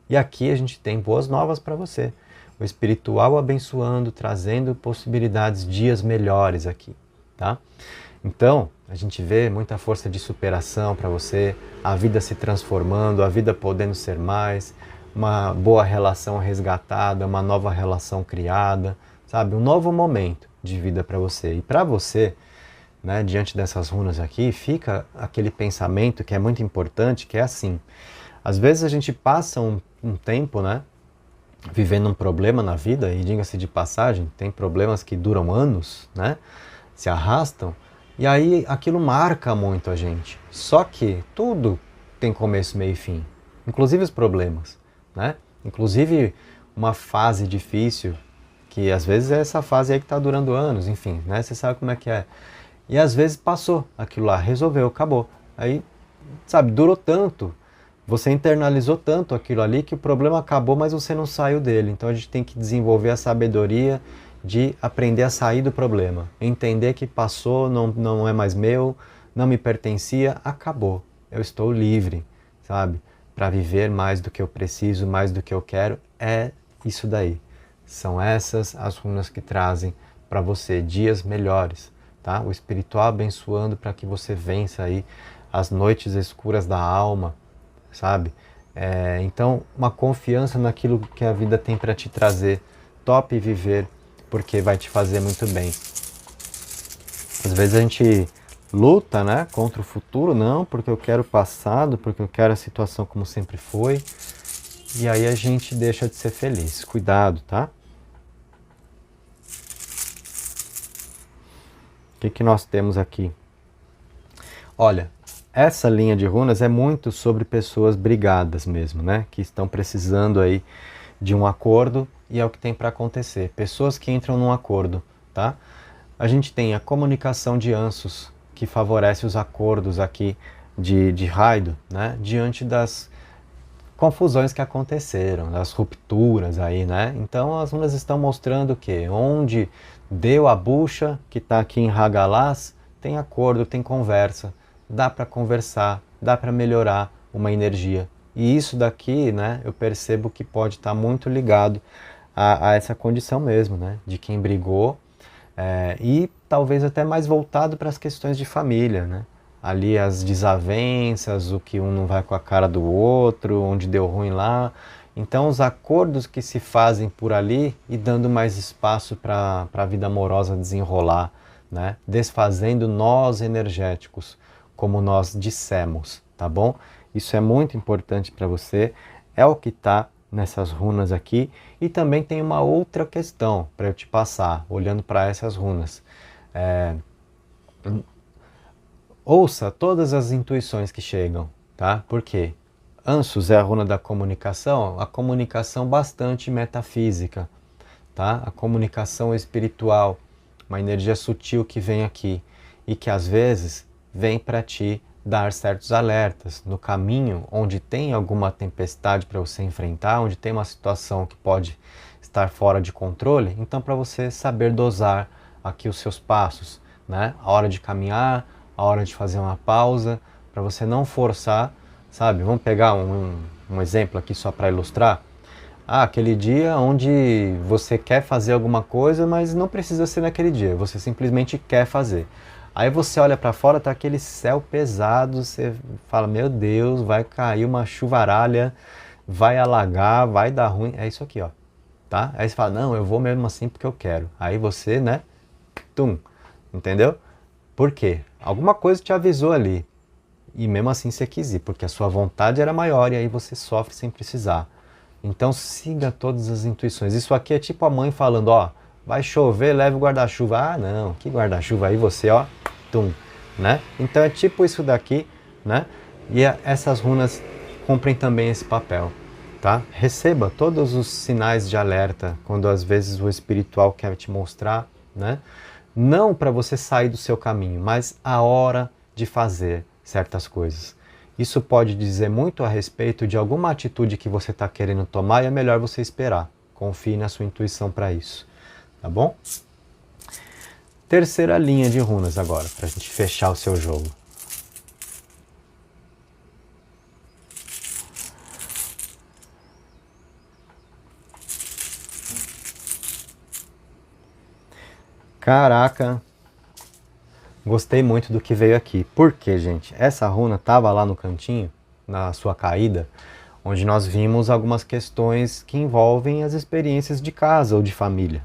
Speaker 1: E aqui a gente tem boas novas para você. O espiritual abençoando, trazendo possibilidades, dias melhores aqui, tá? Então, a gente vê muita força de superação para você, a vida se transformando, a vida podendo ser mais, uma boa relação resgatada, uma nova relação criada, sabe? Um novo momento de vida para você. E para você, né, diante dessas runas aqui, fica aquele pensamento que é muito importante, que é assim, às vezes a gente passa um tempo, né, vivendo um problema na vida, e diga-se de passagem, tem problemas que duram anos, né? Se arrastam, e aí aquilo marca muito a gente. Só que tudo tem começo, meio e fim, inclusive os problemas, né? Inclusive uma fase difícil, que às vezes é essa fase aí que está durando anos, enfim, né? Você sabe como é que é. E às vezes passou aquilo lá, resolveu, acabou. Aí, sabe, durou tanto, você internalizou tanto aquilo ali que o problema acabou, mas você não saiu dele. Então a gente tem que desenvolver a sabedoria de aprender a sair do problema. Entender que passou, não é mais meu, não me pertencia, acabou. Eu estou livre, sabe? Para viver mais do que eu preciso, mais do que eu quero. É isso daí. São essas as runas que trazem para você dias melhores, tá? O espiritual abençoando para que você vença aí as noites escuras da alma, sabe? Então, uma confiança naquilo que a vida tem para te trazer. Top viver, porque vai te fazer muito bem. Às vezes a gente luta, né, contra o futuro, não, porque eu quero o passado, porque eu quero a situação como sempre foi, e aí a gente deixa de ser feliz. Cuidado, tá? O que nós temos aqui? Olha, essa linha de runas é muito sobre pessoas brigadas mesmo, né? Que estão precisando aí de um acordo e é o que tem para acontecer. Pessoas que entram num acordo, tá? A gente tem a comunicação de Ansos, que favorece os acordos aqui de Raido, né? Diante das confusões que aconteceram, das rupturas aí, né? Então as runas estão mostrando que onde deu a bucha, que está aqui em Hagalaz, tem acordo, tem conversa. Dá para conversar, dá para melhorar uma energia. E isso daqui, né, eu percebo que pode estar muito ligado a essa condição mesmo, né, de quem brigou, e talvez até mais voltado para as questões de família, né, ali as desavenças, o que um não vai com a cara do outro, onde deu ruim lá. Então os acordos que se fazem por ali e dando mais espaço para a vida amorosa desenrolar, né, desfazendo nós energéticos, como nós dissemos, tá bom? Isso é muito importante para você, é o que está nessas runas aqui. E também tem uma outra questão para eu te passar, olhando para essas runas. Ouça todas as intuições que chegam, tá? Por quê? Ansos é a runa da comunicação, a comunicação bastante metafísica, tá? A comunicação espiritual, uma energia sutil que vem aqui e que às vezes vem para ti dar certos alertas no caminho onde tem alguma tempestade para você enfrentar, onde tem uma situação que pode estar fora de controle, então para você saber dosar aqui os seus passos, né? A hora de caminhar, a hora de fazer uma pausa, para você não forçar, sabe? Vamos pegar um exemplo aqui só para ilustrar. Aquele dia onde você quer fazer alguma coisa, mas não precisa ser naquele dia, você simplesmente quer fazer. Aí você olha para fora, tá aquele céu pesado, você fala, meu Deus, vai cair uma chuvaralha, vai alagar, vai dar ruim. É isso aqui, ó, tá? Aí você fala, não, eu vou mesmo assim porque eu quero. Aí você, né, tum, entendeu? Por quê? Alguma coisa te avisou ali. E mesmo assim você quis ir, porque a sua vontade era maior e aí você sofre sem precisar. Então siga todas as intuições. Isso aqui é tipo a mãe falando, ó, vai chover, leve o guarda-chuva. Ah, não, que guarda-chuva? Aí você, ó, tum, né? Então é tipo isso daqui, né? E essas runas cumprem também esse papel, tá? Receba todos os sinais de alerta quando às vezes o espiritual quer te mostrar, né? Não para você sair do seu caminho, mas a hora de fazer certas coisas. Isso pode dizer muito a respeito de alguma atitude que você está querendo tomar e é melhor você esperar. Confie na sua intuição para isso, tá bom? Terceira linha de runas agora, para a gente fechar o seu jogo. Caraca! Gostei muito do que veio aqui. Por quê, gente? Essa runa estava lá no cantinho, na sua caída, onde nós vimos algumas questões que envolvem as experiências de casa ou de família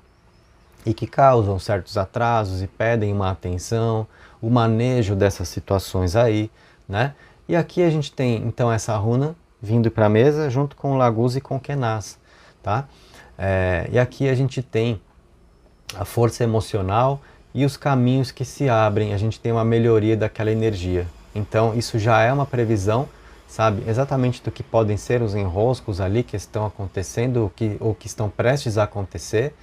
Speaker 1: e que causam certos atrasos e pedem uma atenção, o manejo dessas situações aí, né? E aqui a gente tem então essa runa vindo para a mesa junto com o Laguz e com o Kenaz, tá? E aqui a gente tem a força emocional e os caminhos que se abrem, a gente tem uma melhoria daquela energia. Então isso já é uma previsão, sabe, exatamente do que podem ser os enroscos ali que estão acontecendo ou que estão prestes a acontecer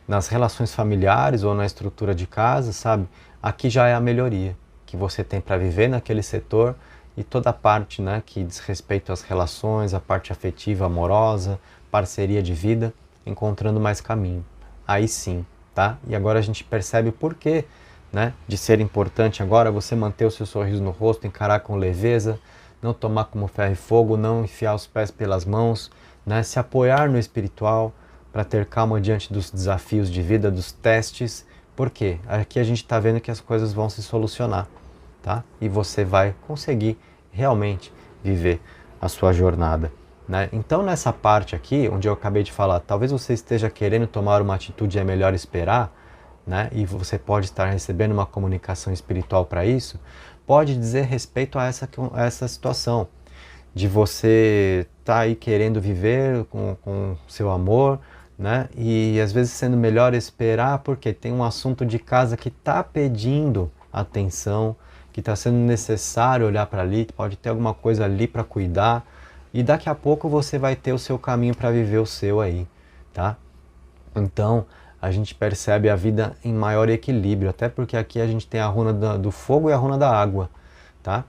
Speaker 1: nas relações familiares ou na estrutura de casa, sabe? Aqui já é a melhoria que você tem para viver naquele setor e toda a parte, né, que diz respeito às relações, a parte afetiva, amorosa, parceria de vida, encontrando mais caminho. Aí sim, tá? E agora a gente percebe o porquê, né, de ser importante agora você manter o seu sorriso no rosto, encarar com leveza, não tomar como ferro e fogo, não enfiar os pés pelas mãos, né, se apoiar no espiritual para ter calma diante dos desafios de vida, dos testes. Por quê? Aqui a gente está vendo que as coisas vão se solucionar, tá? E você vai conseguir realmente viver a sua jornada, né? Então nessa parte aqui, onde eu acabei de falar, talvez você esteja querendo tomar uma atitude e é melhor esperar, né? E você pode estar recebendo uma comunicação espiritual para isso, pode dizer respeito a essa situação, de você estar aí querendo viver com seu amor, né? E às vezes sendo melhor esperar porque tem um assunto de casa que está pedindo atenção, que está sendo necessário olhar para ali, pode ter alguma coisa ali para cuidar e daqui a pouco você vai ter o seu caminho para viver o seu aí, tá? Então a gente percebe a vida em maior equilíbrio, até porque aqui a gente tem a runa do fogo e a runa da água, tá?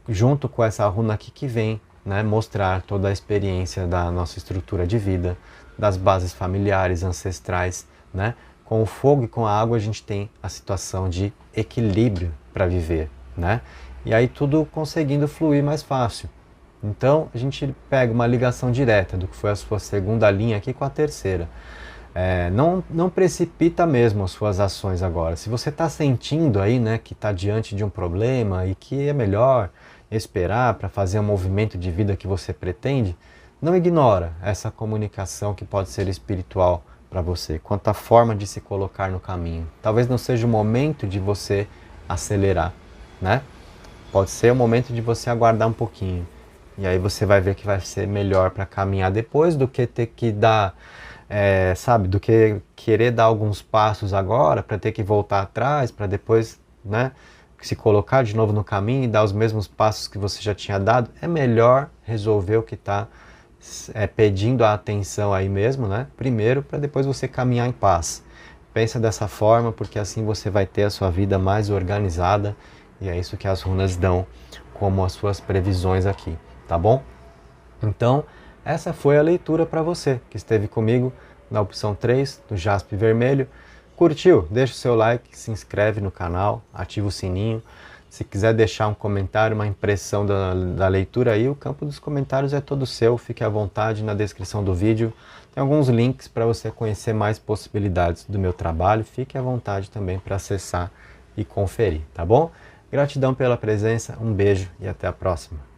Speaker 1: Junto com essa runa aqui que vem, né, mostrar toda a experiência da nossa estrutura de vida, das bases familiares, ancestrais, né? Com o fogo e com a água a gente tem a situação de equilíbrio para viver, né? E aí tudo conseguindo fluir mais fácil. Então a gente pega uma ligação direta do que foi a sua segunda linha aqui com a terceira. Não precipita mesmo as suas ações agora. Se você está sentindo aí, né, que está diante de um problema e que é melhor esperar para fazer o movimento de vida que você pretende, não ignora essa comunicação que pode ser espiritual para você, quanto à forma de se colocar no caminho. Talvez não seja o momento de você acelerar, né? Pode ser o momento de você aguardar um pouquinho. E aí você vai ver que vai ser melhor para caminhar depois do que ter que dar, sabe, do que querer dar alguns passos agora para ter que voltar atrás, para depois, né, se colocar de novo no caminho e dar os mesmos passos que você já tinha dado. É melhor resolver o que está pedindo a atenção aí mesmo, né, primeiro, para depois você caminhar em paz. Pensa dessa forma, porque assim você vai ter a sua vida mais organizada e é isso que as runas dão como as suas previsões aqui, tá bom? Então, essa foi a leitura para você que esteve comigo na opção 3 do jaspe vermelho, Curtiu? Deixa o seu like, se inscreve no canal, ativa o sininho. Se quiser deixar um comentário, uma impressão da leitura aí, o campo dos comentários é todo seu, fique à vontade. Na descrição do vídeo tem alguns links para você conhecer mais possibilidades do meu trabalho, fique à vontade também para acessar e conferir, tá bom? Gratidão pela presença, um beijo e até a próxima.